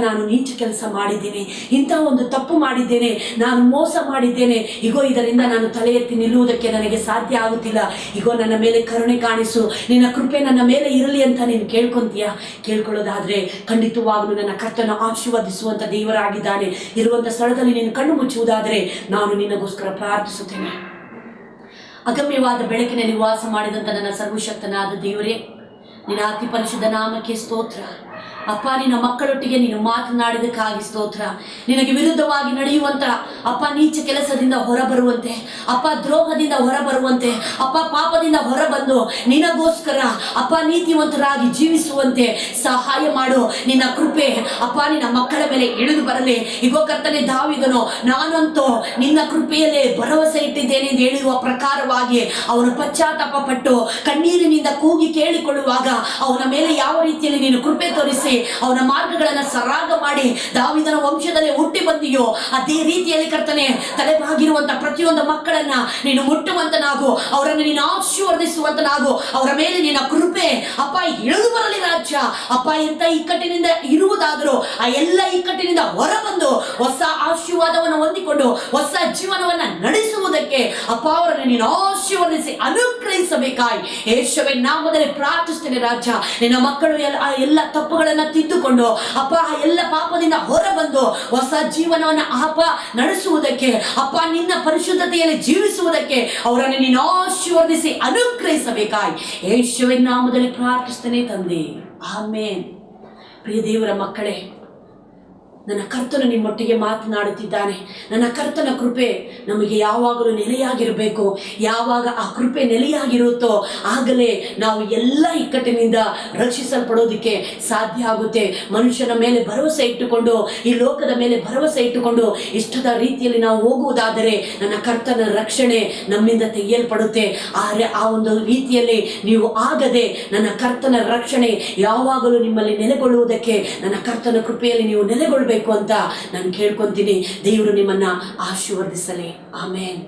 ನಾನು ನೀಚ ಕೆಲಸ ಮಾಡಿದ್ದೇನೆ, ಇಂಥ ಒಂದು ತಪ್ಪು ಮಾಡಿದ್ದೇನೆ, ನಾನು ಮೋಸ ಮಾಡಿದ್ದೇನೆ. ಈಗೋ ಇದರಿಂದ ನಾನು ತಲೆ ಎತ್ತಿ ನಿಲ್ಲುವುದಕ್ಕೆ ನನಗೆ ಸಾಧ್ಯ ಆಗುತ್ತಿಲ್ಲ. ಈಗೋ ನನ್ನ ಮೇಲೆ ಕರುಣೆ ಕಾಣಿಸು, ನಿನ್ನ ಕೃಪೆ ನನ್ನ ಮೇಲೆ ಇರಲಿ ಅಂತ ನೀನು ಕೇಳ್ಕೊತೀಯ. ಕೇಳ್ಕೊಳ್ಳೋದಾದರೆ ಖಂಡಿತವಾಗಲೂ ನನ್ನ ಕರ್ತನ ಆಶೀರ್ವದಿಸುವಂಥ ದೇವರಾಗಿದ್ದಾನೆ. ಇರುವಂಥ ಸ್ಥಳದಲ್ಲಿ ನೀನು ಕಣ್ಣು ಮುಚ್ಚುವುದಾದರೆ ನಾನು ನಿನಗೋಸ್ಕರ ಪ್ರಾರ್ಥಿಸುತ್ತೇನೆ. ಅಗಮ್ಯವಾದ ಬೆಳಕಿನಲ್ಲಿ ವಾಸ ಮಾಡಿದಂಥ ನನ್ನ ಸರ್ವಶಕ್ತನಾದ ದೇವರೇ, ನಿನ್ನ ಅತಿ ಪರಿಶುದ್ಧ ನಾಮಕ್ಕೆ ಸ್ತೋತ್ರ. ಅಪ್ಪ, ನಿನ್ನ ಮಕ್ಕಳೊಟ್ಟಿಗೆ ನೀನು ಮಾತನಾಡಿದಕ್ಕಾಗಿ ಸ್ತೋತ್ರ. ನಿನಗೆ ವಿರುದ್ಧವಾಗಿ ನಡೆಯುವಂಥ ಅಪ್ಪ ನೀಚ ಕೆಲಸದಿಂದ ಹೊರಬರುವಂತೆ, ಅಪ್ಪ ದ್ರೋಹದಿಂದ ಹೊರಬರುವಂತೆ, ಅಪ್ಪ ಪಾಪದಿಂದ ಹೊರಬಂದು ನಿನಗೋಸ್ಕರ ಅಪ್ಪ ನೀತಿವಂತರಾಗಿ ಜೀವಿಸುವಂತೆ ಸಹಾಯ ಮಾಡು. ನಿನ್ನ ಕೃಪೆ ಅಪ್ಪ ನಿನ್ನ ಮಕ್ಕಳ ಮೇಲೆ ಇಳಿದು ಬರಲಿ. ಈಗೋ ಕರ್ತನೆ, ದಾವೀದನು ನಾನಂತೂ ನಿನ್ನ ಕೃಪೆಯಲ್ಲೇ ಭರವಸೆ ಇಟ್ಟಿದ್ದೇನೆ ಎಂದು ಹೇಳಿರುವ ಪ್ರಕಾರವಾಗಿ ಅವನು ಪಶ್ಚಾತ್ತಾಪ ಪಟ್ಟು ಕಣ್ಣೀರಿನಿಂದ ಕೂಗಿ ಕೇಳಿಕೊಳ್ಳುವಾಗ ಅವನ ಮೇಲೆ ಯಾವ ರೀತಿಯಲ್ಲಿ ನೀನು ಕೃಪೆ ತೋರಿಸಿ ಅವನ ಮಾರ್ಗಗಳನ್ನು ಸರಾಗ ಮಾಡಿ ದಾವೀದನ ವಂಶದಲ್ಲಿ ಹುಟ್ಟಿ ಬಂದಿಯೋ ಅದೇ ರೀತಿಯಲ್ಲಿ ಕರ್ತನೆ, ತಲೆಬಾಗಿರುವಂತ ಪ್ರತಿಯೊಂದು ಮಕ್ಕಳನ್ನ ನೀನು ಮುಟ್ಟುವಂತನಾಗು, ಅವರನ್ನು ನೀನು ಆಶೀರ್ವದಿಸುವಂತನಾಗು. ಅವರ ಮೇಲೆ ನಿನ್ನ ಕೃಪೆ ಅಪ್ಪ ಇಳಿದು ಬರಲಿ ರಾಜ್ಯ. ಅಪ್ಪ, ಎಂತ ಇಕ್ಕಟ್ಟಿನಿಂದ ಇರುವುದಾದರೂ ಆ ಎಲ್ಲ ಇಕ್ಕಟ್ಟಿನಿಂದ ಹೊರಬಂದು ಹೊಸ ಆಶೀರ್ವಾದವನ್ನು ಹೊಂದಿಕೊಂಡು ಹೊಸ ಜೀವನವನ್ನ ನಡೆಸುವುದಕ್ಕೆ ಅಪ್ಪ ಅವರನ್ನು ನೀನು ಆಶೀರ್ವದಿಸಿ ಅನುಗ್ರಹಿಸಬೇಕಾಗಿ ಯೇಸುವಿನ ನಾಮದಲ್ಲಿ ಪ್ರಾರ್ಥಿಸ್ತೇನೆ ರಾಜ್ಯ. ನಿನ್ನ ಮಕ್ಕಳು ಎಲ್ಲ ತಪ್ಪುಗಳನ್ನ ತಿದ್ದುಕೊಂಡು ಅಪ್ಪ ಎಲ್ಲ ಪಾಪದಿಂದ ಹೊರಬಂದು ಹೊಸ ಜೀವನವನ್ನ ಅಪ್ಪ ನಡೆಸುವುದಕ್ಕೆ, ಅಪ್ಪ ನಿನ್ನ ಪರಿಶುದ್ಧತೆಯಲ್ಲಿ ಜೀವಿಸುವುದಕ್ಕೆ ಅವರನ್ನು ನೀನು ಆಶೀರ್ವದಿಸಿ ಅನುಗ್ರಹಿಸಬೇಕಾಗಿ ಯೇಸುವಿನ ನಾಮದಲ್ಲಿ ಪ್ರಾರ್ಥಿಸ್ತೇನೆ ತಂದೆ. ಆಮೇನ್. ಪ್ರಿಯ ದೇವರ ಮಕ್ಕಳೇ, ನನ್ನ ಕರ್ತನು ನಿಮ್ಮೊಟ್ಟಿಗೆ ಮಾತನಾಡುತ್ತಿದ್ದಾನೆ. ನನ್ನ ಕರ್ತನ ಕೃಪೆ ನಮಗೆ ಯಾವಾಗಲೂ ನೆಲೆಯಾಗಿರಬೇಕು. ಯಾವಾಗ ಆ ಕೃಪೆ ನೆಲೆಯಾಗಿರುತ್ತೋ ಆಗಲೇ ನಾವು ಎಲ್ಲ ಇಕ್ಕಟ್ಟಿನಿಂದ ರಕ್ಷಿಸಲ್ಪಡೋದಕ್ಕೆ ಸಾಧ್ಯ ಆಗುತ್ತೆ. ಮನುಷ್ಯನ ಮೇಲೆ ಭರವಸೆ ಇಟ್ಟುಕೊಂಡು, ಈ ಲೋಕದ ಮೇಲೆ ಭರವಸೆ ಇಟ್ಟುಕೊಂಡು ಇಷ್ಟದ ರೀತಿಯಲ್ಲಿ ನಾವು ಹೋಗುವುದಾದರೆ ನನ್ನ ಕರ್ತನ ರಕ್ಷಣೆ ನಮ್ಮಿಂದ ತೆಗೆಯಲ್ಪಡುತ್ತೆ. ಆ ಒಂದು ರೀತಿಯಲ್ಲಿ ನೀವು ಆಗದೆ ನನ್ನ ಕರ್ತನ ರಕ್ಷಣೆ ಯಾವಾಗಲೂ ನಿಮ್ಮಲ್ಲಿ ನೆಲೆಗೊಳ್ಳುವುದಕ್ಕೆ ನನ್ನ ಕರ್ತನ ಕೃಪೆಯಲ್ಲಿ ನೀವು ನೆಲೆಗೊಳ್ಳಬೇಕು ಅಂತ ನಾನು ಕೇಳ್ಕೊಂತೀನಿ. ದೇವರು ನಿಮ್ಮನ್ನ ಆಶೀರ್ವದಿಸಲಿ. ಆಮೇನ್.